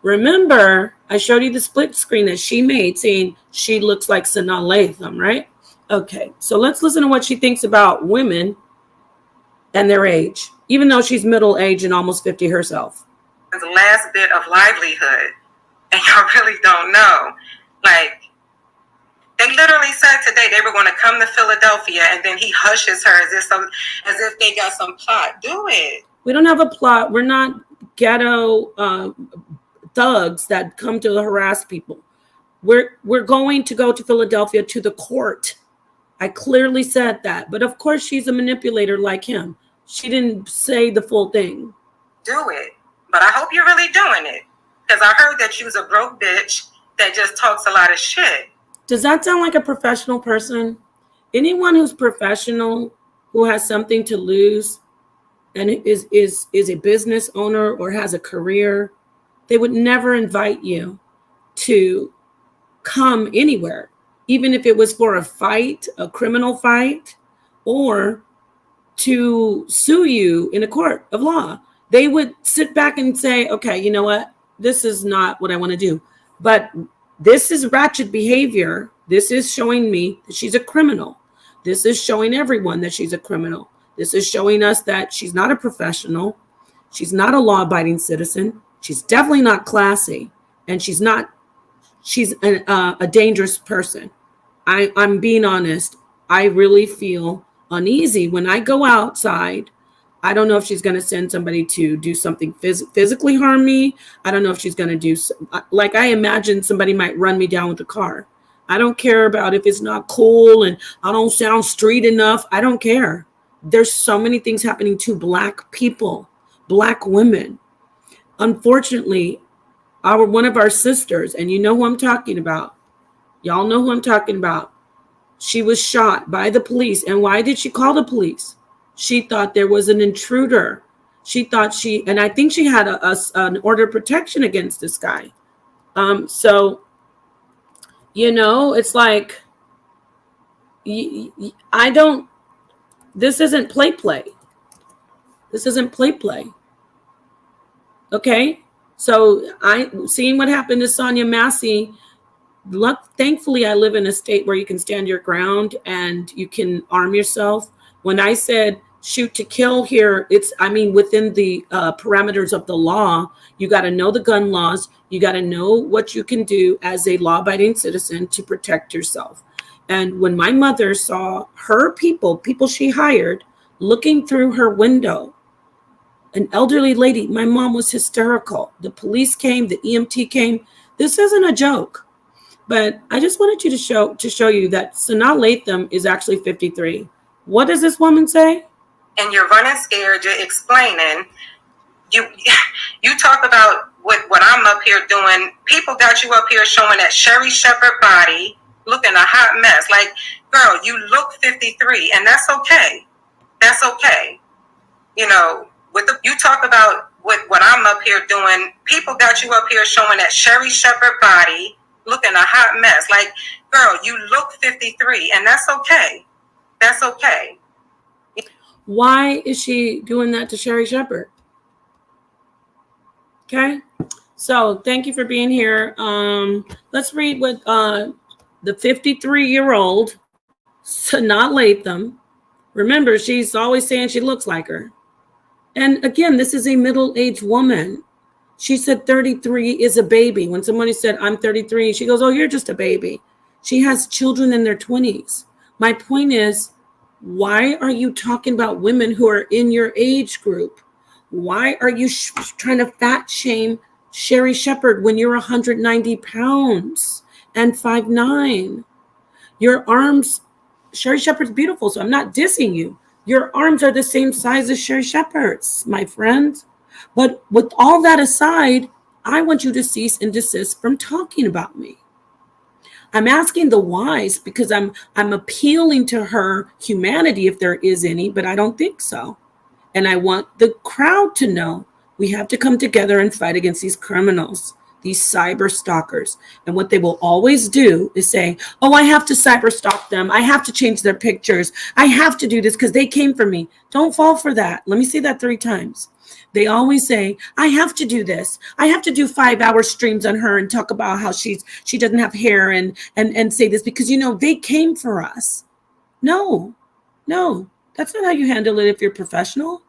Remember, I showed you the split screen that she made saying she looks like CRIMlNAL Latham, right? Okay, so let's listen to what she thinks about women and their age, even though she's middle-aged and almost 50 herself. The last bit of livelihood, and y'all really don't know. Like, they literally said today they were going to come to Philadelphia, and then he hushes her as if they got some plot. Do it. We don't have a plot. We're not ghetto thugs that come to harass people. We're going to go to Philadelphia to the court. I clearly said that. But of course, she's a manipulator like him. She didn't say the full thing. Do it. But I hope you're really doing it. Because I heard that you was a broke bitch that just talks a lot of shit. Does that sound like a professional person? Anyone who's professional, who has something to lose, and is a business owner or has a career, they would never invite you to come anywhere, even if it was for a fight, a criminal fight, or to sue you in a court of law. They would sit back and say, okay, you know what? This is not what I want to do. But this is ratchet behavior. This is showing me that she's a criminal. This is showing everyone that she's a criminal. This is showing us that she's not a professional. She's not a law-abiding citizen. She's definitely not classy. And she's a dangerous person. I'm being honest. I really feel uneasy when I go outside. I don't know if she's going to send somebody to do something physically harm me. I don't know if she's going to do, like, I imagine somebody might run me down with a car. I don't care about if it's not cool and I don't sound street enough. I don't care. There's so many things happening to Black people, Black women. Unfortunately, one of our sisters, and you know who I'm talking about. Y'all know who I'm talking about. She was shot by the police. And why did she call the police? She thought there was an intruder. She thought and I think she had an order of protection against this guy. So, you know, it's like, this isn't play. This isn't play. Okay? So seeing what happened to Sonia Massey, thankfully I live in a state where you can stand your ground and you can arm yourself. When I said shoot to kill here, within the parameters of the law, you got to know the gun laws. You got to know what you can do as a law-abiding citizen to protect yourself. And when my mother saw her people she hired, looking through her window, an elderly lady, my mom was hysterical. The police came, the EMT came. This isn't a joke. But I just wanted you to show you that CRIMlNAL Latham is actually 53. What does this woman say? And you're running scared, you're explaining. You talk about what I'm up here doing. People got you up here showing that Sherry Shepherd body, looking a hot mess. Like, girl, you look 53, and that's okay. That's okay. You know, you talk about what I'm up here doing. People got you up here showing that Sherry Shepherd body, looking a hot mess. Like, girl, you look 53, and that's okay. That's okay. Why is she doing that to Sherry Shepherd? Okay, so thank you for being here. Let's read what the 53-year-old Sanaa Latham. Remember, she's always saying she looks like her. And again, this is a middle-aged woman. She said 33 is a baby. When somebody said, I'm 33, she goes, oh, you're just a baby. She has children in their 20s. My point is, why are you talking about women who are in your age group? Why are you trying to fat shame Sherry Shepherd when you're 190 pounds and 5'9"? Your arms, Sherry Shepherd's beautiful, so I'm not dissing you. Your arms are the same size as Sherry Shepherd's, my friend. But with all that aside, I want you to cease and desist from talking about me. I'm asking the whys because I'm appealing to her humanity if there is any, but I don't think so. And I want the crowd to know we have to come together and fight against these criminals, these cyber stalkers. And what they will always do is say, oh, I have to cyber stalk them. I have to change their pictures. I have to do this because they came for me. Don't fall for that. Let me say that 3 times. They always say, I have to do this. I have to do 5-hour streams on her and talk about how she doesn't have hair and say this because, you know, they came for us. No, that's not how you handle it if you're professional.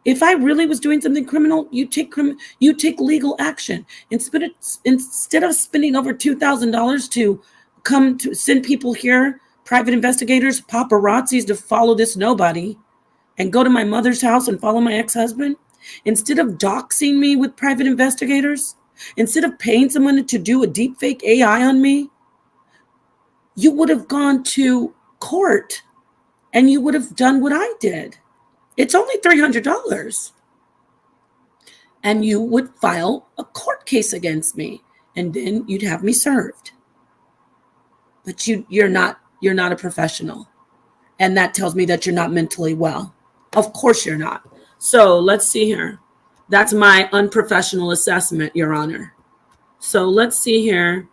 If I really was doing something criminal, you take legal action. Instead of spending over $2,000 to come to send people here, private investigators, paparazzis to follow this nobody, and go to my mother's house and follow my ex-husband, instead of doxing me with private investigators, instead of paying someone to do a deep fake AI on me, you would have gone to court and you would have done what I did. It's only $300. And you would file a court case against me, and then you'd have me served. But you're not a professional. And that tells me that you're not mentally well. Of course you're not. So let's see here. That's my unprofessional assessment, Your Honor. So let's see here.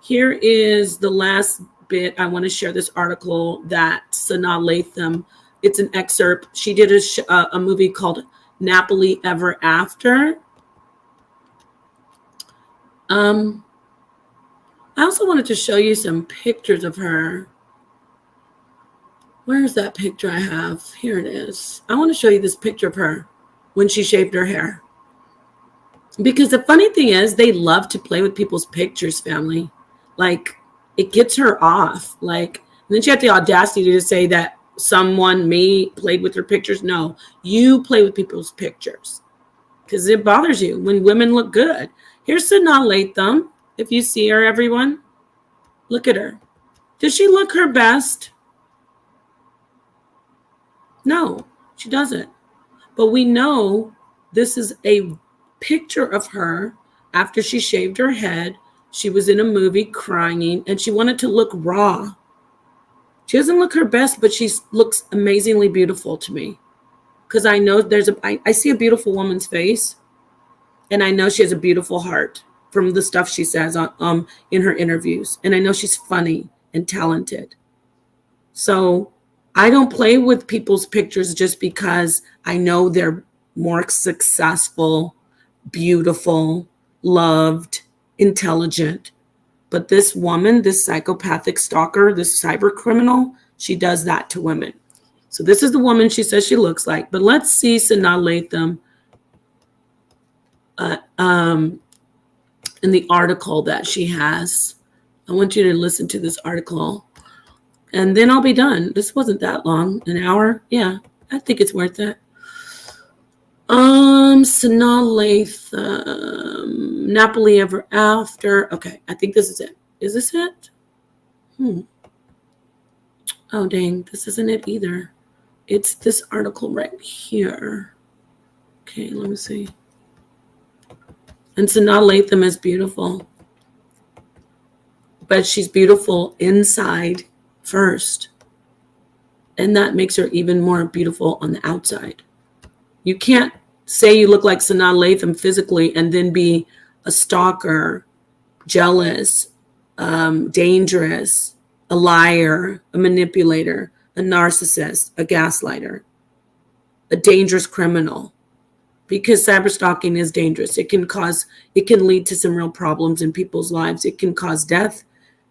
Here is the last bit. I want to share this article that Sanaa Latham, it's an excerpt. She did a movie called Nappily Ever After. I also wanted to show you some pictures of her. Where's that picture I have? Here it is. I want to show you this picture of her when she shaved her hair. Because the funny thing is, they love to play with people's pictures, family. Like, it gets her off. Like, and then she had the audacity to say that me, played with her pictures. No, you play with people's pictures because it bothers you when women look good. Here's Sanaa Latham. If you see her, everyone, look at her. Does she look her best? No, she doesn't. But we know this is a picture of her after she shaved her head. She was in a movie crying and she wanted to look raw. She doesn't look her best, but she looks amazingly beautiful to me. Because I know I see a beautiful woman's face, and I know she has a beautiful heart from the stuff she says in her interviews. And I know she's funny and talented. So I don't play with people's pictures just because I know they're more successful, beautiful, loved, intelligent. But this woman, this psychopathic stalker, this cyber criminal, she does that to women. So this is the woman she says she looks like. But let's see Sanaa Latham in the article that she has. I want you to listen to this article. And then I'll be done. This wasn't that long. An hour? Yeah, I think it's worth it. Sanaa Latham, Nappily Ever After. Okay, I think this is it. Is this it? Oh, dang. This isn't it either. It's this article right here. Okay, let me see. And Sanaa Lathan is beautiful. But she's beautiful inside first. And that makes her even more beautiful on the outside. You can't say you look like Sanaa Lathan physically and then be a stalker, jealous, dangerous, a liar, a manipulator, a narcissist, a gaslighter, a dangerous criminal. Because cyberstalking is dangerous. It can lead to some real problems in people's lives. It can cause death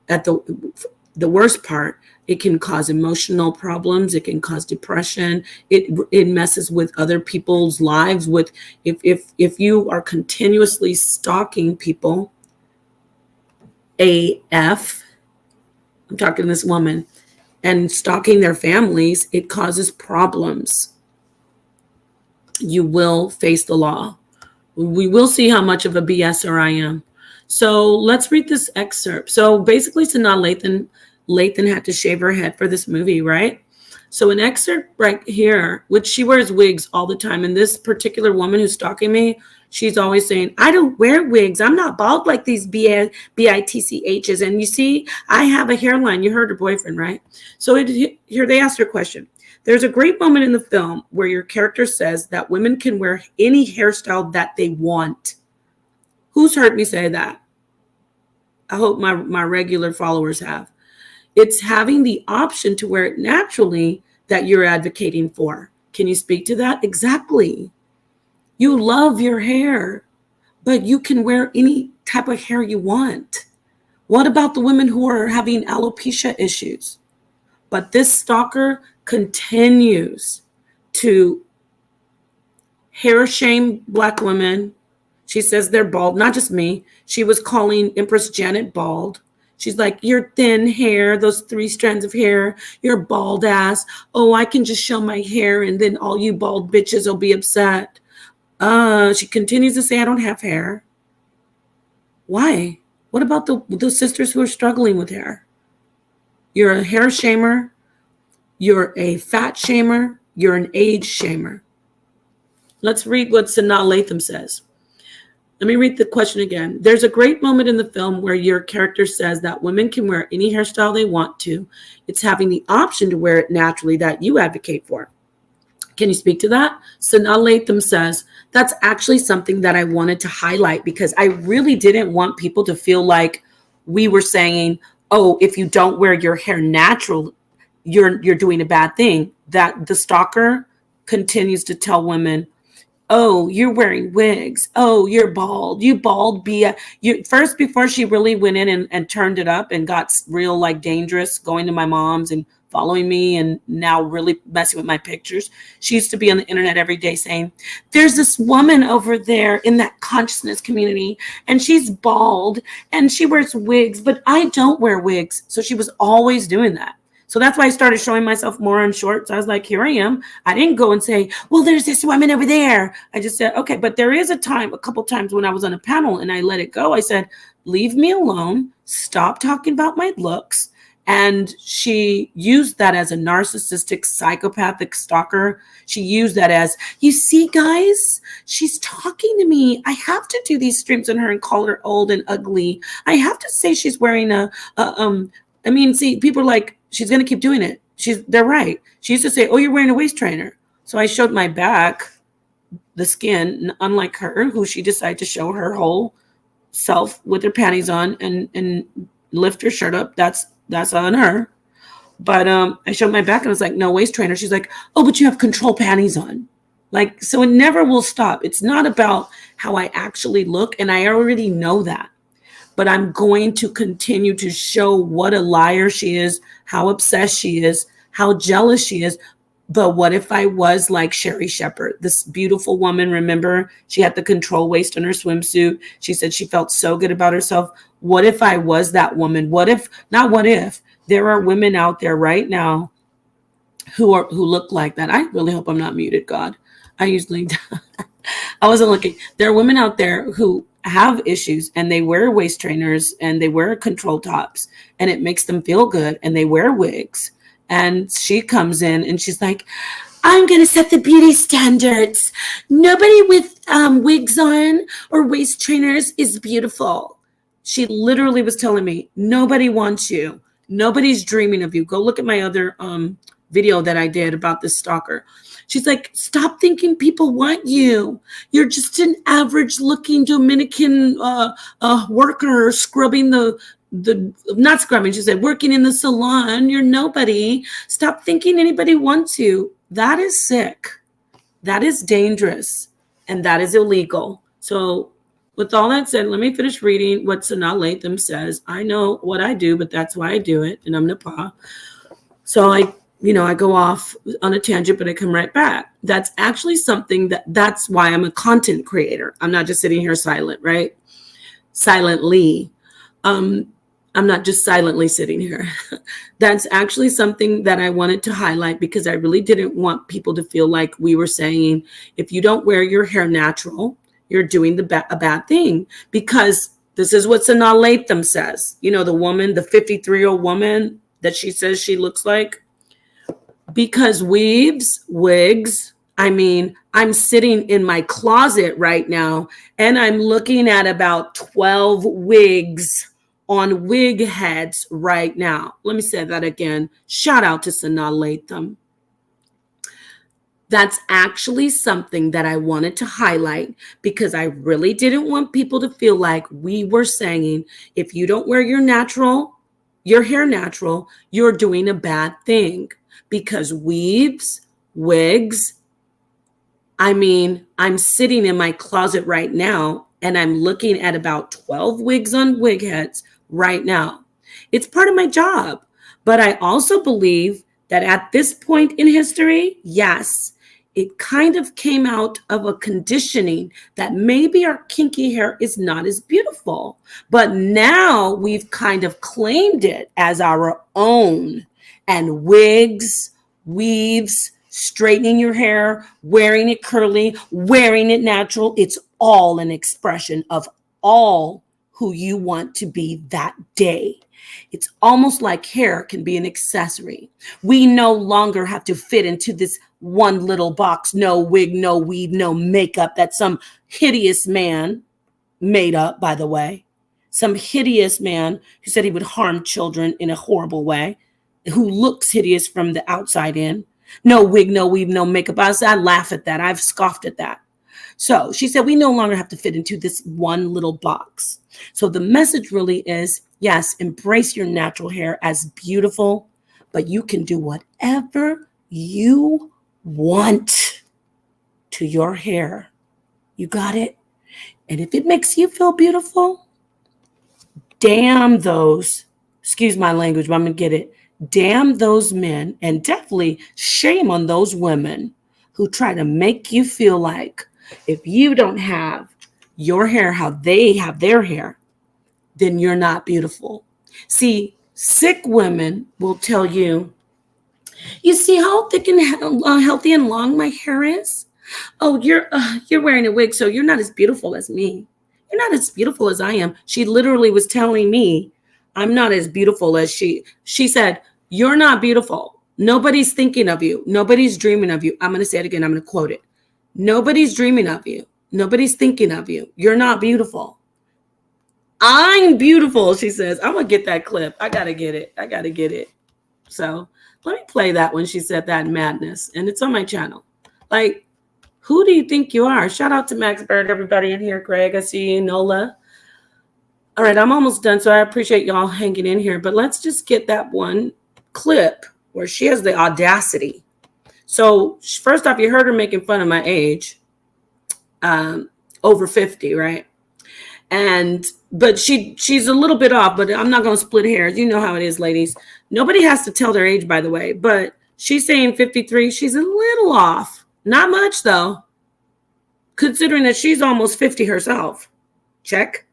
at the worst part. It can cause emotional problems. It can cause depression. It messes with other people's lives. With if you are continuously stalking people, AF, I'm talking to this woman, and stalking their families, it causes problems. You will face the law. We will see how much of a BSer I am. So let's read this excerpt. So basically, Sanaa Lathan had to shave her head for this movie, right? So an excerpt right here, which she wears wigs all the time. And this particular woman who's stalking me, she's always saying, I don't wear wigs. I'm not bald like these BITCHs. And you see, I have a hairline. You heard her boyfriend, right? So here they asked her a question. There's a great moment in the film where your character says that women can wear any hairstyle that they want. Who's heard me say that? I hope my regular followers have. It's having the option to wear it naturally that you're advocating for. Can you speak to that? Exactly. You love your hair, but you can wear any type of hair you want. What about the women who are having alopecia issues? But this stalker continues to hair shame Black women. She says they're bald, not just me. She was calling Empress Janet bald. She's like, your thin hair, those 3 strands of hair, your bald ass. Oh, I can just show my hair and then all you bald bitches will be upset. She continues to say, I don't have hair. Why? What about the sisters who are struggling with hair? You're a hair shamer. You're a fat shamer. You're an age shamer. Let's read what Sanaa Lathan says. Let me read the question again. There's a great moment in the film where your character says that women can wear any hairstyle they want to. It's having the option to wear it naturally that you advocate for. Can you speak to that? Sanaa Lathan says, that's actually something that I wanted to highlight because I really didn't want people to feel like we were saying, oh, if you don't wear your hair natural, you're doing a bad thing. That the stalker continues to tell women, oh, you're wearing wigs. Oh, you're bald. You bald. First, before she really went in and turned it up and got real like dangerous, going to my mom's and following me and now really messing with my pictures. She used to be on the internet every day saying, there's this woman over there in that consciousness community and she's bald and she wears wigs, but I don't wear wigs. So she was always doing that. So that's why I started showing myself more on shorts. I was like, here I am. I didn't go and say, well, there's this woman over there. I just said, okay, but there is a couple times when I was on a panel and I let it go. I said, leave me alone. Stop talking about my looks. And she used that as a narcissistic, psychopathic stalker. She used that as, you see, guys, she's talking to me. I have to do these streams on her and call her old and ugly. I have to say she's wearing people are like, she's going to keep doing it. They're right. She used to say, oh, you're wearing a waist trainer. So I showed my back, the skin, unlike her, who she decided to show her whole self with her panties on and lift her shirt up. That's on her. But I showed my back and I was like, no, waist trainer. She's like, oh, but you have control panties on. Like, so it never will stop. It's not about how I actually look. And I already know that. But I'm going to continue to show what a liar she is, how obsessed she is, how jealous she is. But what if I was like Sherry Shepherd, this beautiful woman? Remember, she had the control waist in her swimsuit. She said she felt so good about herself. What if I was that woman? What if there are women out there right now who look like that? I really hope I'm not muted, God. I wasn't looking. There are women out there who have issues and they wear waist trainers and they wear control tops and it makes them feel good and they wear wigs And she comes in and she's like, I'm going to set the beauty standards. Nobody with wigs on or waist trainers is beautiful. She literally was telling me, nobody wants you. Nobody's dreaming of you. Go look at my other video that I did about this stalker. She's like, stop thinking people want you. You're just an average looking Dominican worker scrubbing not scrubbing, she said, working in the salon. You're nobody. Stop thinking anybody wants you. That is sick. That is dangerous. And that is illegal. So with all that said, let me finish reading what Sanaa Lathan says. I know what I do, but that's why I do it. And I'm Nepal. So I go off on a tangent, but I come right back. That's actually something that's why I'm a content creator. I'm not just sitting here silent, right? Silently. I'm not just silently sitting here. That's actually something that I wanted to highlight because I really didn't want people to feel like we were saying, if you don't wear your hair natural, you're doing a bad thing. Because this is what Sanaa Lathan says. You know, the woman, the 53-year-old woman that she says she looks like. Because wigs, I'm sitting in my closet right now and I'm looking at about 12 wigs on wig heads right now. Let me say that again. Shout out to Sanaa Lathan. That's actually something that I wanted to highlight because I really didn't want people to feel like we were saying, if you don't wear your hair natural, you're doing a bad thing. Because wigs, I'm sitting in my closet right now and I'm looking at about 12 wigs on wig heads right now. It's part of my job. But I also believe that at this point in history, yes, it kind of came out of a conditioning that maybe our kinky hair is not as beautiful. But now we've kind of claimed it as our own. And wigs, weaves, straightening your hair, wearing it curly, wearing it natural, it's all an expression of all who you want to be that day. It's almost like hair can be an accessory. We no longer have to fit into this one little box, no wig, no weave, no makeup that some hideous man made up, by the way. Some hideous man who said he would harm children in a horrible way, who looks hideous from the outside in. No wig, no weave, no makeup. I laugh at that. I've scoffed at that. So she said, we no longer have to fit into this one little box. So the message really is, yes, embrace your natural hair as beautiful, but you can do whatever you want to your hair. You got it? And if it makes you feel beautiful, damn those, excuse my language, but I'm going to get it. Damn those men, and definitely shame on those women who try to make you feel like if you don't have your hair how they have their hair, then you're not beautiful. See, sick women will tell you, you see how thick and healthy and long my hair is? Oh, you're wearing a wig, so you're not as beautiful as me. You're not as beautiful as I am. She literally was telling me I'm not as beautiful as she said, you're not beautiful. Nobody's thinking of you. Nobody's dreaming of you. I'm going to say it again. I'm going to quote it. Nobody's dreaming of you. Nobody's thinking of you. You're not beautiful. I'm beautiful, she says. I'm going to get that clip. I got to get it. So let me play that when she said that in Madness. And it's on my channel. Like, who do you think you are? Shout out to Max Bird, everybody in here. Greg, I see you. Nola. All right, I'm almost done, so I appreciate y'all hanging in here. But let's just get that one clip where she has the audacity. So first off, you heard her making fun of my age, over 50, right? But she's a little bit off, but I'm not going to split hairs. You know how it is, ladies. Nobody has to tell their age, by the way. But she's saying 53. She's a little off. Not much, though, considering that she's almost 50 herself. Check.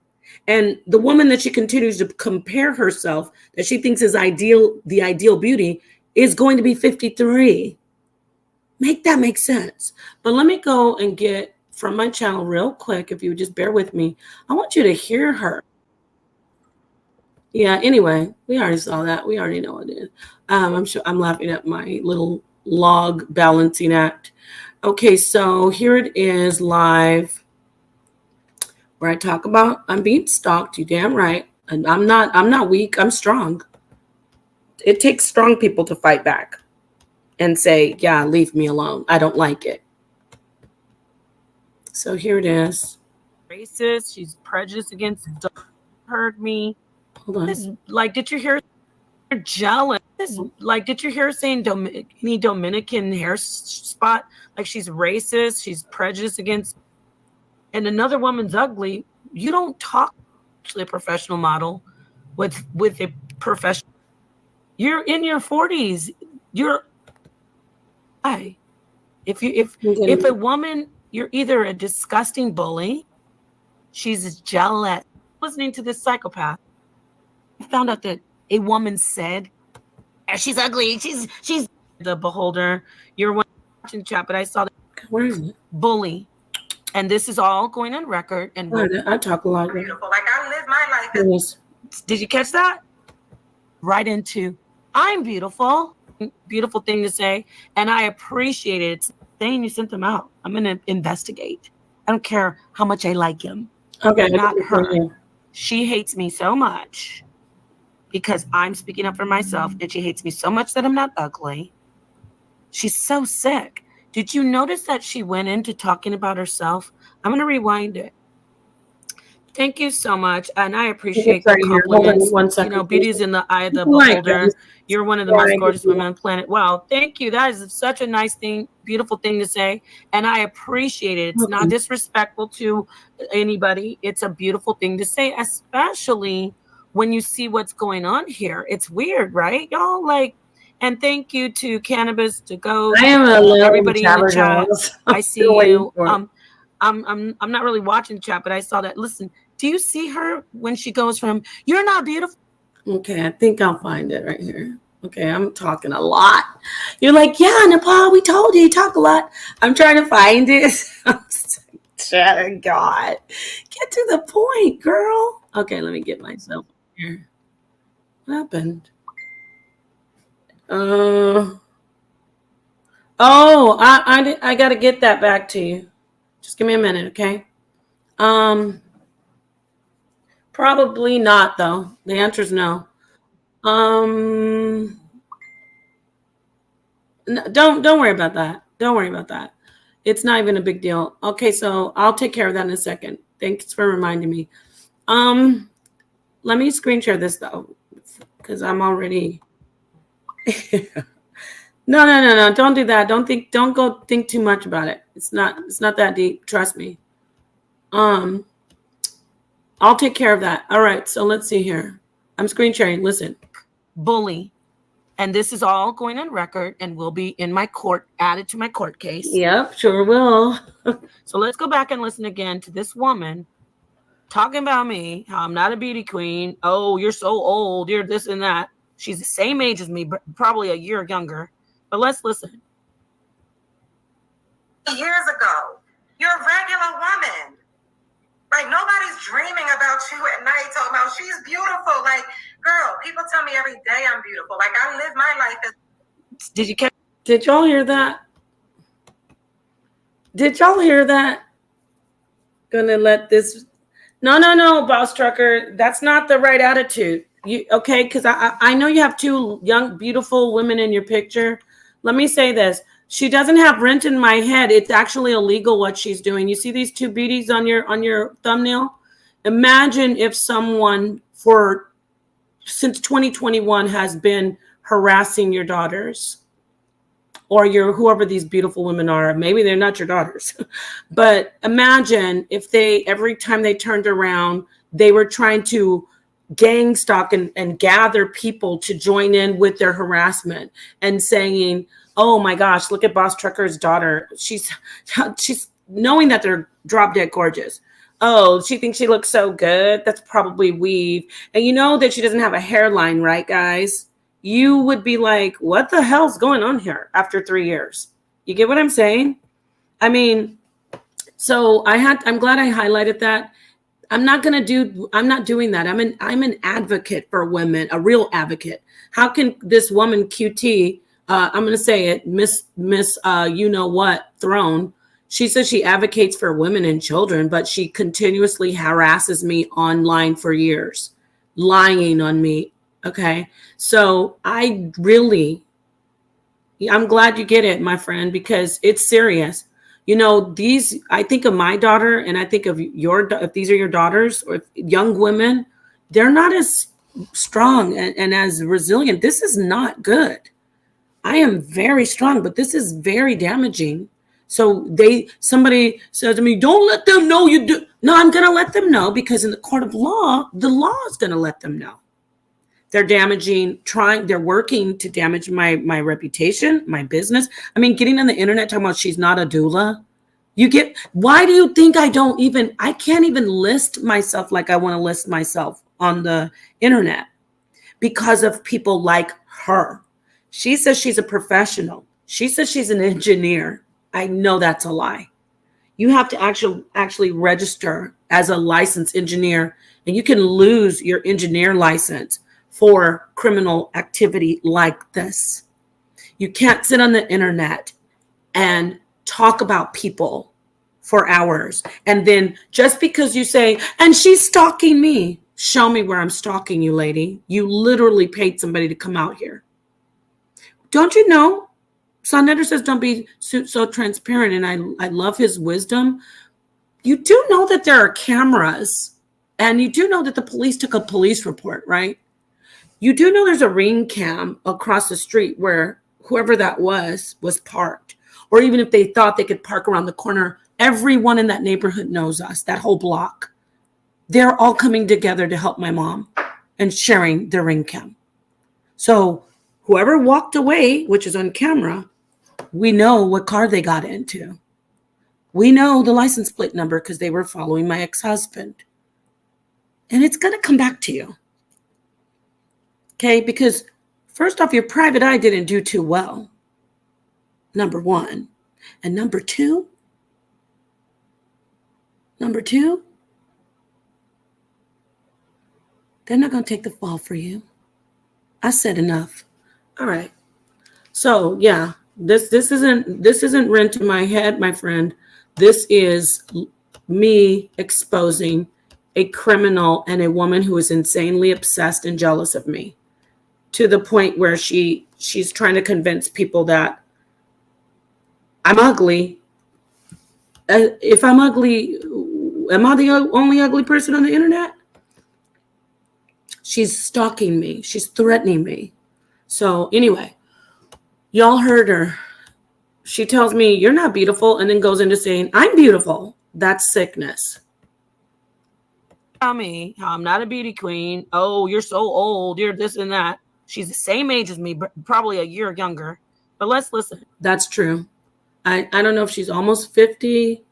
And the woman that she continues to compare herself, that she thinks is the ideal beauty, is going to be 53. Make that make sense. But let me go and get from my channel real quick. If you would just bear with me, I want you to hear her. Yeah, anyway, we already saw that. We already know what it is. I'm sure I'm laughing at my little log balancing act. Okay, so here it is live where I talk about I'm being stalked, you damn right. And I'm not weak, I'm strong. It takes strong people to fight back and say, yeah, leave me alone. I don't like it. So here it is. Racist, she's prejudiced against, heard me. Hold on. This, like, did you hear jealous? This, like, did you hear saying any Dominican hair spot? Like, she's racist, she's prejudiced against, and another woman's ugly. You don't talk to a professional model with a professional. You're in your 40s. You're if a woman, you're either a disgusting bully, she's jealous. Listening to this psychopath, I found out that a woman said, she's ugly. She's the beholder. You're watching chat, but I saw that. Where is it? Bully. And this is all going on record. And I talk a lot. Beautiful. Like I live my life. Did you catch that? Right into, I'm beautiful. Beautiful thing to say. And I appreciate it. It's saying you sent them out. I'm going to investigate. I don't care how much I like him. Okay. Not her. She hates me so much because I'm speaking up for myself. And she hates me so much that I'm not ugly. She's so sick. Did you notice that she went into talking about herself? I'm going to rewind it. Thank you so much. And I appreciate the compliments. One second, you know, beauty is in the eye of the beholder. You're one of the most gorgeous women on the planet. Wow. Thank you. That is such a nice thing, beautiful thing to say. And I appreciate it. It's not disrespectful to anybody. It's a beautiful thing to say, especially when you see what's going on here. It's weird, right? Y'all, like, and thank you to Cannabis to Go. I am everybody in the chat. I see you. I'm not really watching the chat, but I saw that. Listen, do you see her when she goes from "You're not beautiful"? Okay, I think I'll find it right here. Okay, I'm talking a lot. You're like, yeah, Nepal, we told you talk a lot. I'm trying to find it. God, get to the point, girl. Okay, let me get myself here. What happened? Oh, I got to get that back to you. Just give me a minute, okay? Probably not, though. The answer is no. No, don't worry about that. Don't worry about that. It's not even a big deal. Okay, so I'll take care of that in a second. Thanks for reminding me. Let me screen share this though, because I'm already. No. Don't do that. Don't go think too much about it. It's not that deep. Trust me. I'll take care of that. All right. So let's see here. I'm screen sharing. Listen. Bully. And this is all going on record and will be in my court, added to my court case. Yep, sure will. So let's go back and listen again to this woman talking about me, how I'm not a beauty queen. Oh, you're so old. You're this and that. She's the same age as me, but probably a year younger. But let's listen. Years ago, you're a regular woman. Like, nobody's dreaming about you at night talking about she's beautiful. Like, girl, people tell me every day I'm beautiful. Like, I live my life as... Did y'all hear that? Did y'all hear that? Gonna let this... No, boss trucker. That's not the right attitude. Okay, because I know you have two young, beautiful women in your picture. Let me say this. She doesn't have rent in my head. It's actually illegal what she's doing. You see these two beauties on your thumbnail? Imagine if someone since 2021 has been harassing your daughters or whoever these beautiful women are. Maybe they're not your daughters. But imagine if every time they turned around, they were trying to gang stalk and gather people to join in with their harassment and saying, oh my gosh, look at Boss Trucker's daughter. She's knowing that they're drop dead gorgeous. Oh, she thinks she looks so good. That's probably weave. And you know that she doesn't have a hairline, right, guys? You would be like, what the hell's going on here after 3 years? You get what I'm saying? I mean, so I'm glad I highlighted that. I'm not doing that. I'm an advocate for women, a real advocate. How can this woman QT, I'm going to say it, Miss you know what, Throne, she says she advocates for women and children, but she continuously harasses me online for years, lying on me. Okay. So I'm glad you get it, my friend, because it's serious. You know, I think of my daughter, and I think of if these are your daughters or young women, they're not as strong and as resilient. This is not good. I am very strong, but this is very damaging. So somebody says to me, don't let them know you do. No, I'm going to let them know, because in the court of law, the law is going to let them know. They're working to damage my reputation, my business. I mean, getting on the internet talking about she's not a doula. Why do you think I can't even list myself like I want to list myself on the internet? Because of people like her. She says she's a professional. She says she's an engineer. I know that's a lie. You have to actually register as a licensed engineer, and you can lose your engineer license for criminal activity like this. You can't sit on the internet and talk about people for hours. And then just because you say, and she's stalking me, show me where I'm stalking you, lady. You literally paid somebody to come out here. Don't you know? Sonetta says, don't be so transparent. And I love his wisdom. You do know that there are cameras, and you do know that the police took a police report, right? You do know there's a ring cam across the street where whoever that was parked. Or even if they thought they could park around the corner, everyone in that neighborhood knows us, that whole block. They're all coming together to help my mom and sharing their ring cam. So whoever walked away, which is on camera, we know what car they got into. We know the license plate number because they were following my ex-husband. And it's going to come back to you. Okay, because first off, your private eye didn't do too well. Number one. And number two, they're not going to take the fall for you. I said enough. All right. So yeah, this isn't rent to my head, my friend. This is me exposing a criminal and a woman who is insanely obsessed and jealous of me, to the point where she's trying to convince people that I'm ugly. If I'm ugly, am I the only ugly person on the internet? She's stalking me. She's threatening me. So anyway, y'all heard her. She tells me, you're not beautiful, and then goes into saying, I'm beautiful. That's sickness. Tell me how I'm not a beauty queen. Oh, you're so old. You're this and that. She's the same age as me, but probably a year younger. But let's listen. That's true. I don't know if she's almost 50,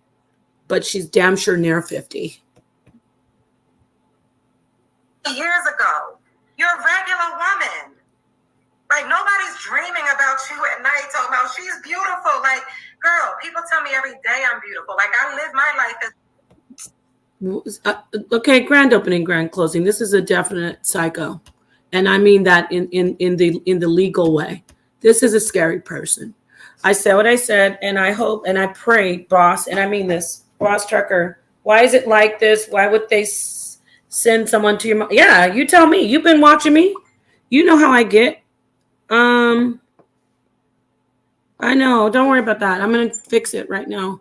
but she's damn sure near 50. Years ago, you're a regular woman. Like, nobody's dreaming about you at night talking about she's beautiful. Like, girl, people tell me every day I'm beautiful. Like, I live my life as okay, grand opening, grand closing. This is a definite psycho. And I mean that in the legal way. This is a scary person. I said what I said, and I hope and I pray, boss, and I mean this, boss trucker, why is it like this? Why would they send someone to your mom? Yeah, you tell me. You've been watching me. You know how I get. I know. Don't worry about that. I'm going to fix it right now.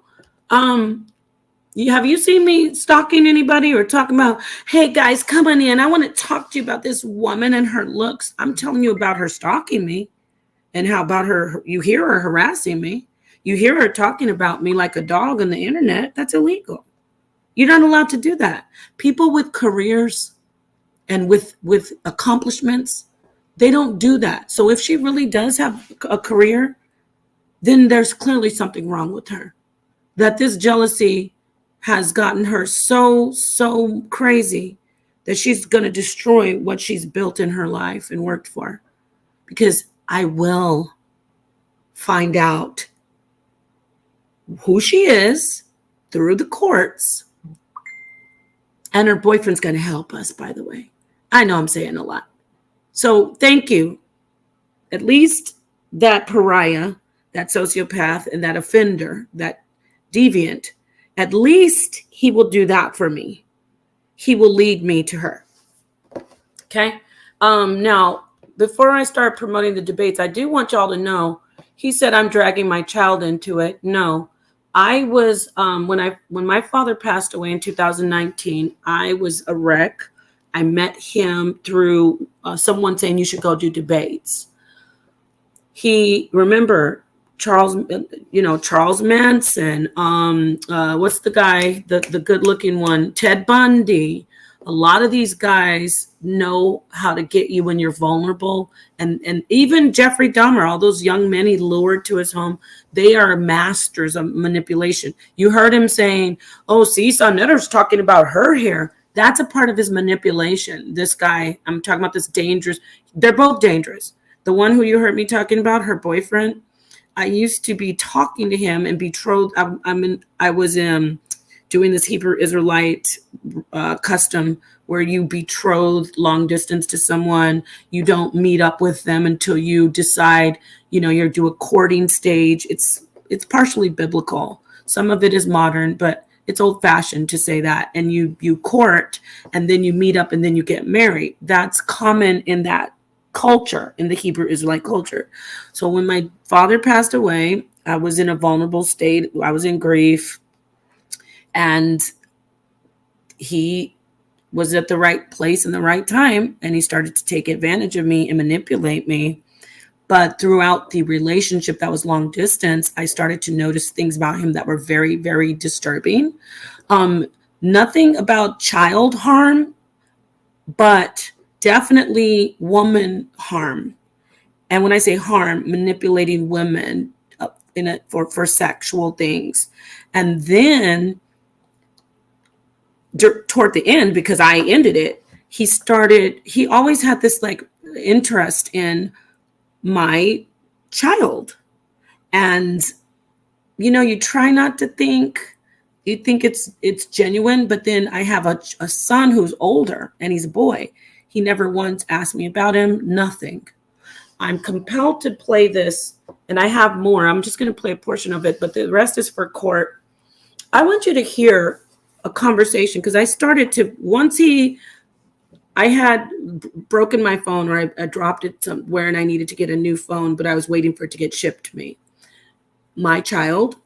Have you seen me stalking anybody or talking about, hey guys, come on in. I want to talk to you about this woman and her looks. I'm telling you about her stalking me, and how about her. You hear her harassing me. You hear her talking about me like a dog on the internet. That's illegal. You're not allowed to do that. People with careers and with accomplishments, they don't do that. So if she really does have a career, then there's clearly something wrong with her. That this jealousy has gotten her so crazy that she's going to destroy what she's built in her life and worked for. Because I will find out who she is through the courts. And her boyfriend's going to help us, by the way. I know I'm saying a lot. So thank you. At least that pariah, that sociopath, and that offender, that deviant, at least he will do that for me. He will lead me to her. Okay. Now, before I start promoting the debates, I do want y'all to know, he said I'm dragging my child into it. No, I was, when my father passed away in 2019, I was a wreck. I met him through someone saying you should go do debates. Remember Charles Manson, what's the guy, the good looking one, Ted Bundy. A lot of these guys know how to get you when you're vulnerable. And even Jeffrey Dahmer, all those young men he lured to his home, they are masters of manipulation. You heard him saying, oh, see, Sonetter's talking about her hair. That's a part of his manipulation. This guy, I'm talking about this dangerous, they're both dangerous. The one who you heard me talking about, her boyfriend, I used to be talking to him and betrothed. I was doing this Hebrew Israelite custom where you betroth long distance to someone. You don't meet up with them until you decide, you do a courting stage. It's partially biblical. Some of it is modern, but it's old fashioned to say that. And you court and then you meet up and then you get married. That's common in that culture, in the Hebrew Israelite culture. So when my father passed away, I was in a vulnerable state. I was in grief. And he was at the right place in the right time. And he started to take advantage of me and manipulate me. But throughout the relationship that was long distance, I started to notice things about him that were very, very disturbing. Nothing about child harm, but definitely woman harm. And when I say harm, manipulating women for sexual things. And then toward the end, because I ended it, he always had this like interest in my child. And, you try not to think, you think it's genuine, but then I have a son who's older and he's a boy. He never once asked me about him, nothing. I'm compelled to play this, and I have more. I'm just going to play a portion of it, but the rest is for court. I want you to hear a conversation, because I started to, I had broken my phone, or I dropped it somewhere and I needed to get a new phone, but I was waiting for it to get shipped to me. My child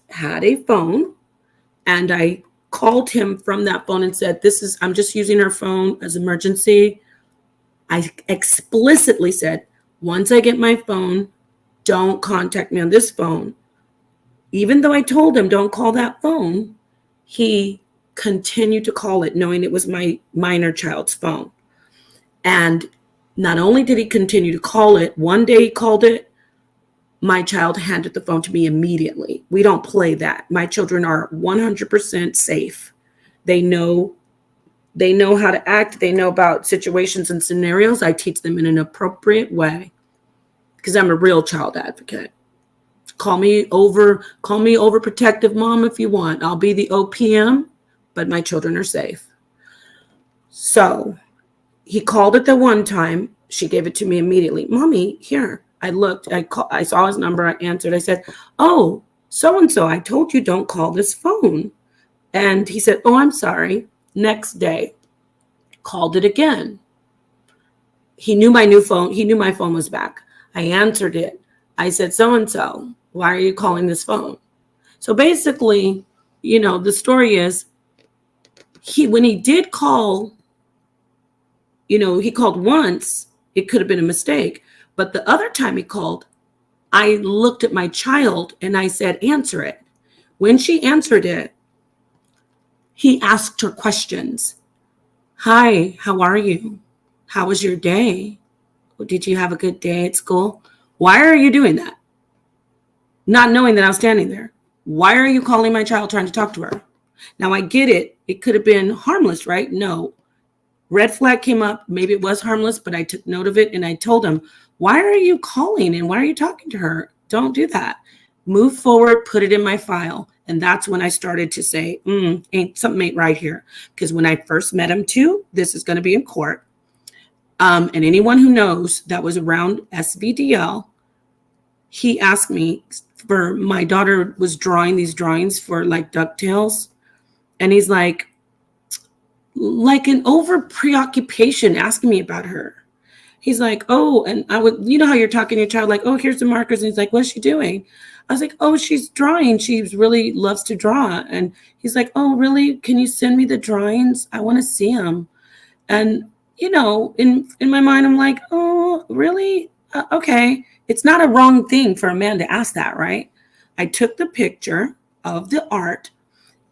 had a phone, and I called him from that phone and said, I'm just using her phone as emergency. I explicitly said, once I get my phone, don't contact me on this phone. Even though I told him, don't call that phone, he continued to call it, knowing it was my minor child's phone. And not only did he continue to call it, one day he called it, my child handed the phone to me immediately. We don't play that. My children are 100% safe. They know how to act. They know about situations and scenarios. I teach them in an appropriate way, because I'm a real child advocate. Call me overprotective mom if you want. I'll be the OPM, but my children are safe. So he called it the one time. She gave it to me immediately. Mommy, here. I looked, I saw his number. I answered. I said, oh, so-and-so, I told you don't call this phone. And he said, oh, I'm sorry. Next day, called it again. He knew my new phone. He knew my phone was back. I answered it. I said, so-and-so, why are you calling this phone? So basically, the story is, when he did call, he called once, it could have been a mistake. But the other time he called, I looked at my child and I said, answer it. When she answered it, he asked her questions. Hi, how are you? How was your day? Did you have a good day at school? Why are you doing that? Not knowing that I was standing there. Why are you calling my child trying to talk to her? Now I get it. It could have been harmless, right? No. Red flag came up. Maybe it was harmless, but I took note of it and I told him, why are you calling and why are you talking to her? Don't do that. Move forward, put it in my file. And that's when I started to say, something ain't right here. Because when I first met him too, this is going to be in court. And anyone who knows that was around SVDL, he asked me for, my daughter was drawing these drawings for like DuckTales. And he's like an over preoccupation asking me about her. He's like, oh, and I would, you know how you're talking to your child, like, oh, here's the markers. And he's like, what's she doing? I was like, oh, she's drawing. She really loves to draw. And he's like, oh, really? Can you send me the drawings? I want to see them. And, you know, in my mind, I'm like, oh, really? Okay. It's not a wrong thing for a man to ask that, right? I took the picture of the art,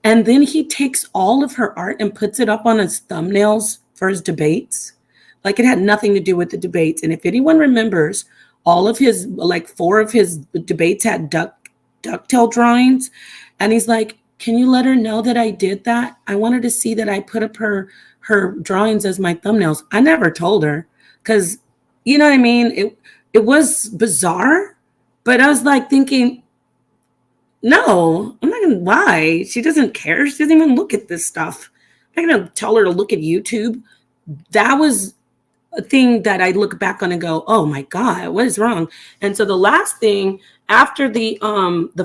and then he takes all of her art and puts it up on his thumbnails for his debates. Like it had nothing to do with the debates. And if anyone remembers, all of his, like 4 of his debates had ducktail drawings. And he's like, can you let her know that I did that? I wanted to see that I put up her drawings as my thumbnails. I never told her because, you know what I mean? It was bizarre, but I was like thinking, no, I'm not going to lie. She doesn't care. She doesn't even look at this stuff. I'm not going to tell her to look at YouTube. That was a thing that I look back on and go, oh my God, what is wrong? And so the last thing after the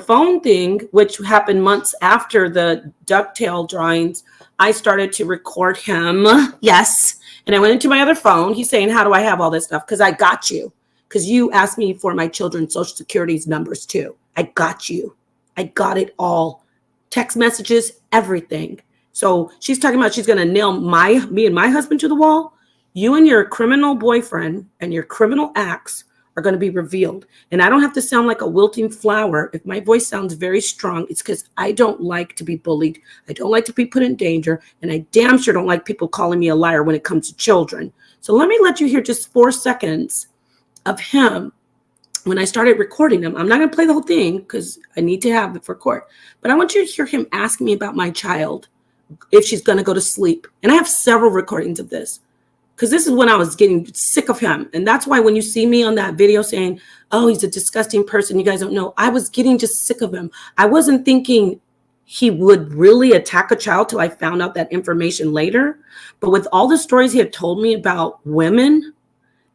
phone thing, which happened months after the ducktail drawings, I started to record him. Yes. And I went into my other phone. He's saying, how do I have all this stuff? Because I got you. Because you asked me for my children's social security's numbers too. I got you. I got it all. Text messages, everything. So she's talking about she's going to nail me and my husband to the wall. You and your criminal boyfriend and your criminal acts are going to be revealed. And I don't have to sound like a wilting flower. If my voice sounds very strong, it's because I don't like to be bullied. I don't like to be put in danger. And I damn sure don't like people calling me a liar when it comes to children. So let me let you hear just 4 seconds of him when I started recording him. I'm not going to play the whole thing because I need to have it for court. But I want you to hear him ask me about my child, if she's going to go to sleep. And I have several recordings of this. Because this is when I was getting sick of him. And that's why when you see me on that video saying, oh, he's a disgusting person, you guys don't know, I was getting just sick of him. I wasn't thinking he would really attack a child till I found out that information later. But with all the stories he had told me about women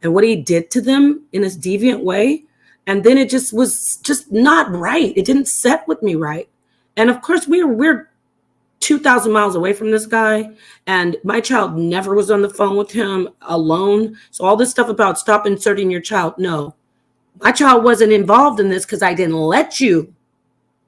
and what he did to them in this deviant way, and then it just was just not right. It didn't set with me right. And of course, we're 2,000 miles away from this guy, and my child never was on the phone with him alone. So all this stuff about stop inserting your child, no, my child wasn't involved in this because I didn't let you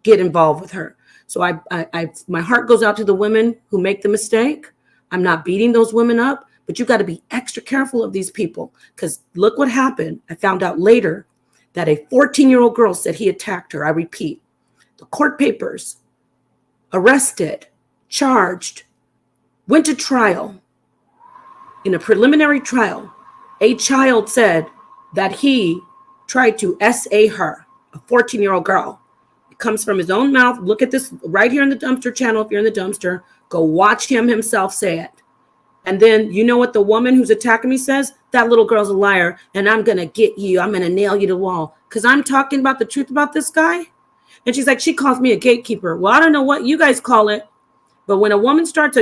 get involved with her. So my heart goes out to the women who make the mistake. I'm not beating those women up, but you got to be extra careful of these people, because look what happened. I found out later that a 14-year-old girl said he attacked her. I repeat, the court papers, arrested, charged, went to trial. In a preliminary trial, a child said that he tried to SA her, a 14-year-old girl. It comes from his own mouth. Look at this right here in the dumpster channel. If you're in the dumpster, go watch him himself say it. And then you know what the woman who's attacking me says? That little girl's a liar, and I'm going to get you. I'm going to nail you to the wall because I'm talking about the truth about this guy. And she's like, she calls me a gatekeeper. Well, I don't know what you guys call it. But when a woman starts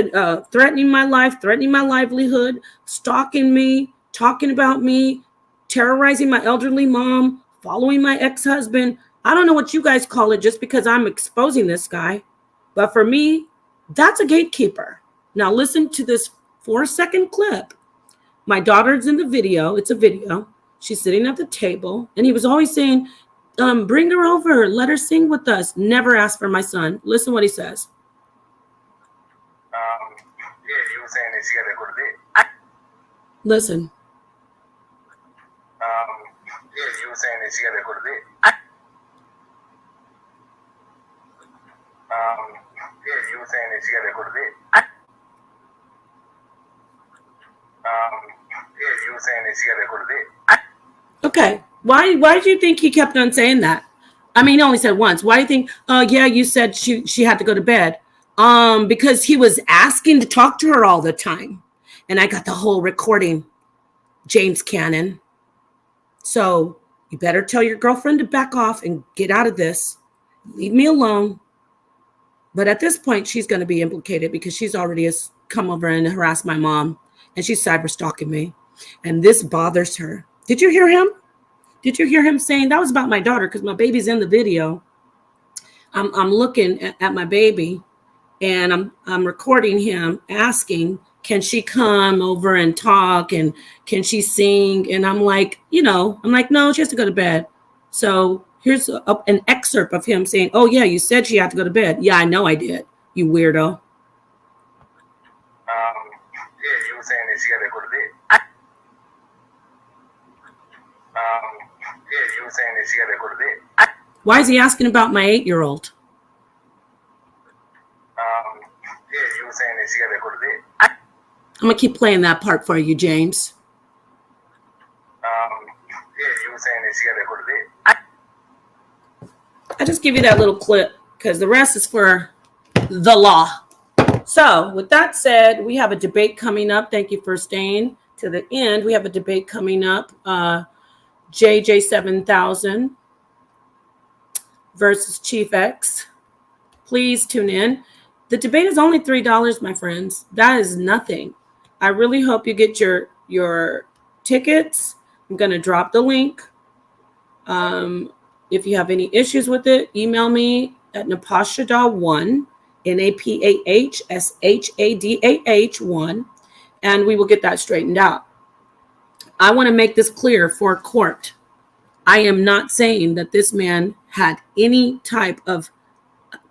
threatening my life, threatening my livelihood, stalking me, talking about me, terrorizing my elderly mom, following my ex-husband, I don't know what you guys call it just because I'm exposing this guy. But for me, that's a gatekeeper. Now listen to this 4-second clip. My daughter's in the video. It's a video. She's sitting at the table. And he was always saying, bring her over. Let her sing with us. Never ask for my son. Listen what he says. Yeah, you were saying that she gotta go to bed. Listen. Yeah, you were saying that she gotta go to bed. Yeah, you were saying that she gotta go to bed. Yeah, you were saying that she gotta go to bed. Okay. Why do you think he kept on saying that? I mean, he only said once. Why do you think, yeah, you said she had to go to bed? Because he was asking to talk to her all the time. And I got the whole recording, James Cannon. So you better tell your girlfriend to back off and get out of this. Leave me alone. But at this point, she's going to be implicated because she's already come over and harassed my mom, and she's cyber stalking me. And this bothers her. Did you hear him? Did you hear him saying that was about my daughter? Because my baby's in the video. I'm looking at my baby, and I'm recording him asking, can she come over and talk, and can she sing? And I'm like, no, she has to go to bed. So here's an excerpt of him saying, oh yeah, you said she had to go to bed. Yeah, I know I did, you weirdo. Yeah, you were saying that she had to go to bed. Yeah, you were saying that she had to go to bed. Why is he asking about my 8-year-old? Yeah, you were saying that she had to go to bed. I'm going to keep playing that part for you, James. Yeah, you were saying that she had to go to bed. I just give you that little clip because the rest is for the law. So with that said, we have a debate coming up. Thank you for staying to the end. We have a debate coming up. JJ7000 versus Chief X. Please tune in. The debate is only $3, my friends. That is nothing. I really hope you get your tickets. I'm going to drop the link. If you have any issues with it, email me at Napashada1, NAPAHSHADAH1, and we will get that straightened out. I want to make this clear for court. I am not saying that this man had any type of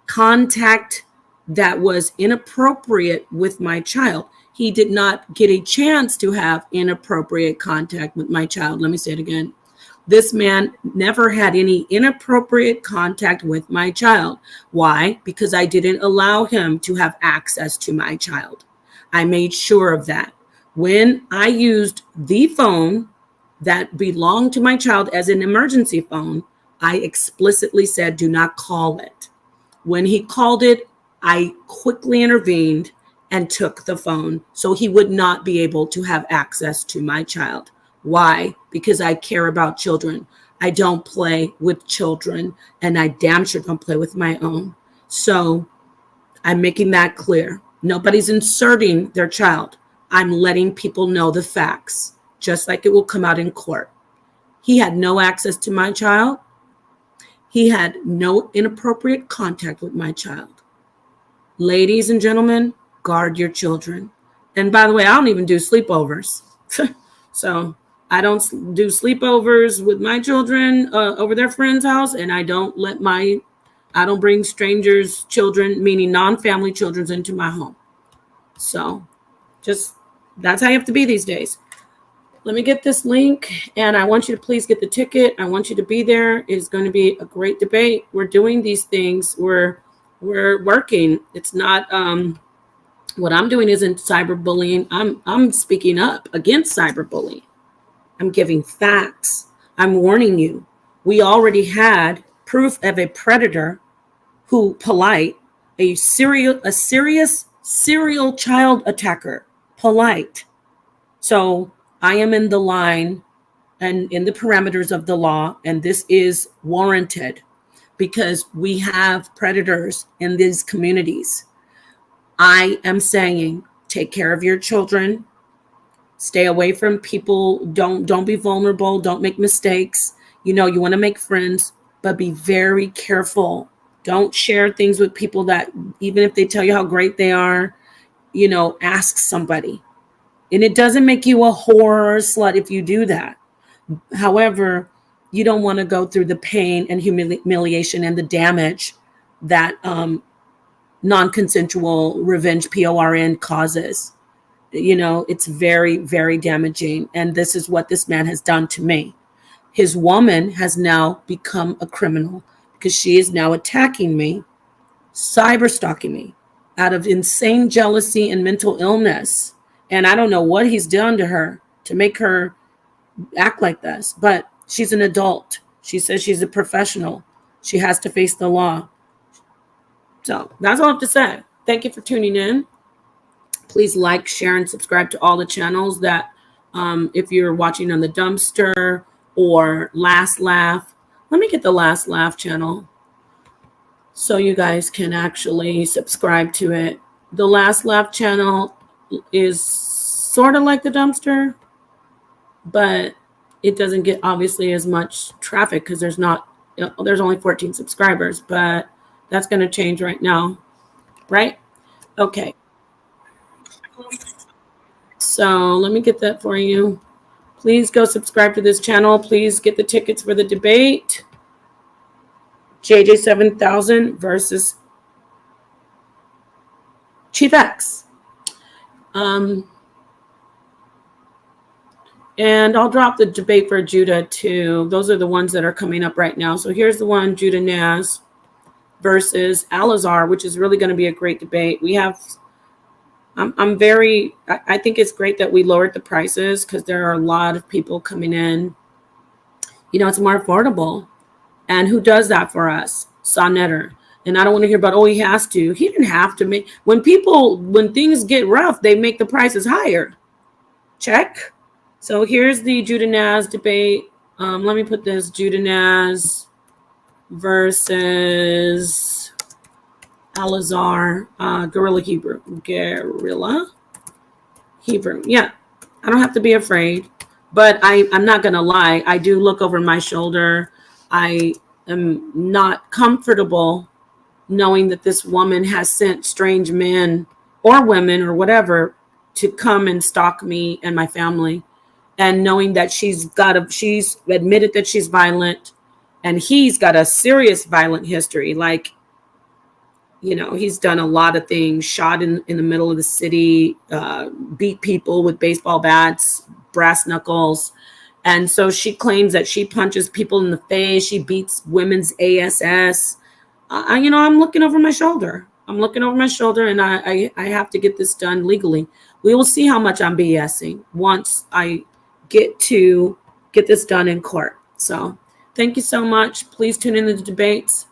contact that was inappropriate with my child. He did not get a chance to have inappropriate contact with my child. Let me say it again. This man never had any inappropriate contact with my child. Why? Because I didn't allow him to have access to my child. I made sure of that. When I used the phone that belonged to my child as an emergency phone, I explicitly said, do not call it. When he called it, I quickly intervened and took the phone so he would not be able to have access to my child. Why? Because I care about children. I don't play with children, and I damn sure don't play with my own. So I'm making that clear. Nobody's inserting their child. I'm letting people know the facts, just like it will come out in court. He had no access to my child. He had no inappropriate contact with my child. Ladies and gentlemen, guard your children. And by the way, I don't even do sleepovers. So I don't do sleepovers with my children over their friend's house, and I don't bring strangers' children, meaning non-family children, into my home. So that's how you have to be these days. Let me get this link, and I want you to please get the ticket. I want you to be there. It's going to be a great debate. We're doing these things. We're working. It's not what I'm doing isn't cyberbullying. I'm speaking up against cyberbullying. I'm giving facts. I'm warning you. We already had proof of a predator who polite, a serious serial child attacker, polite. So I am in the line and in the parameters of the law, and this is warranted because we have predators in these communities. I am saying, take care of your children. Stay away from people. Don't be vulnerable. Don't make mistakes. You want to make friends, but be very careful. Don't share things with people that, even if they tell you how great they are, ask somebody. And it doesn't make you a whore or a slut if you do that. However, you don't want to go through the pain and humiliation and the damage that non-consensual revenge, PORN, causes. It's very, very damaging. And this is what this man has done to me. His woman has now become a criminal because she is now attacking me, cyber stalking me out of insane jealousy and mental illness. And I don't know what he's done to her to make her act like this, but she's an adult. She says she's a professional. She has to face the law. So that's all I have to say. Thank you for tuning in. Please like, share, and subscribe to all the channels that if you're watching on the Dumpster or Last Laugh. Let me get the Last Laugh channel. so you guys can actually subscribe to it. The Last Laugh channel is sort of like the Dumpster, but it doesn't get obviously as much traffic because there's only 14 subscribers, but that's going to change right now, right? Okay. So let me get that for you. Please go subscribe to this channel. Please get the tickets for the debate. JJ 7000 versus Chief X. And I'll drop the debate for Judah too. Those are the ones that are coming up right now. So here's the one, Judah Naz versus Al-Azhar, which is really going to be a great debate. We have, I think it's great that we lowered the prices because there are a lot of people coming in. You know, it's more affordable. And who does that for us? Sonnetter. And I don't want to hear about, oh, he has to. He didn't have to make, when things get rough, they make the prices higher. Check. So here's the Judah Naz debate. Let me put this, Judah Naz versus Al-Azhar, Guerrilla Hebrew. Yeah, I don't have to be afraid, but I'm not going to lie. I do look over my shoulder. I am not comfortable knowing that this woman has sent strange men or women or whatever to come and stalk me and my family. And knowing that she's admitted that she's violent and he's got a serious violent history. Like, you know, he's done a lot of things, shot in the middle of the city, beat people with baseball bats, brass knuckles. And so she claims that she punches people in the face. She beats women's ASS. I'm looking over my shoulder. And I have to get this done legally. We will see how much I'm BSing once I get this done in court. So thank you so much. Please tune in to the debates.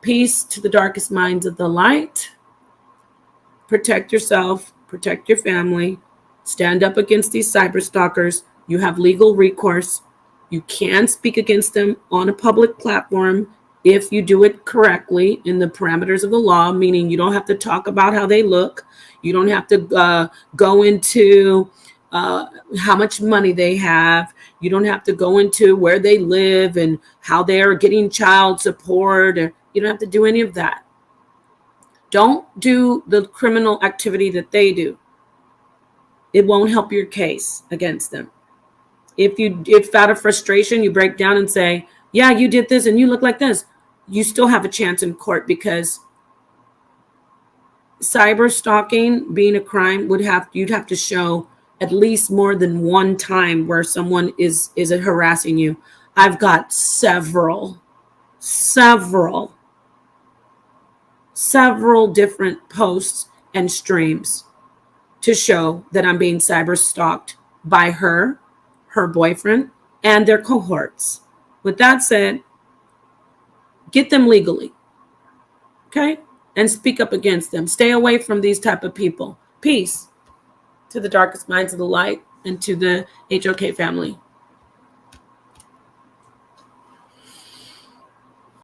Peace to the darkest minds of the light. Protect yourself, protect your family, stand up against these cyber stalkers. You have legal recourse. You can speak against them on a public platform if you do it correctly in the parameters of the law, meaning you don't have to talk about how they look. You don't have to go into how much money they have. You don't have to go into where they live and how they are getting child support. You don't have to do any of that. Don't do the criminal activity that they do. It won't help your case against them. If out of frustration you break down and say, yeah, you did this and you look like this, you still have a chance in court, because cyber stalking being a crime you'd have to show at least more than one time where someone is harassing you. I've got several different posts and streams to show that I'm being cyber stalked by her boyfriend, and their cohorts. With that said, get them legally, okay? And speak up against them. Stay away from these type of people. Peace to the darkest minds of the light and to the HOK family.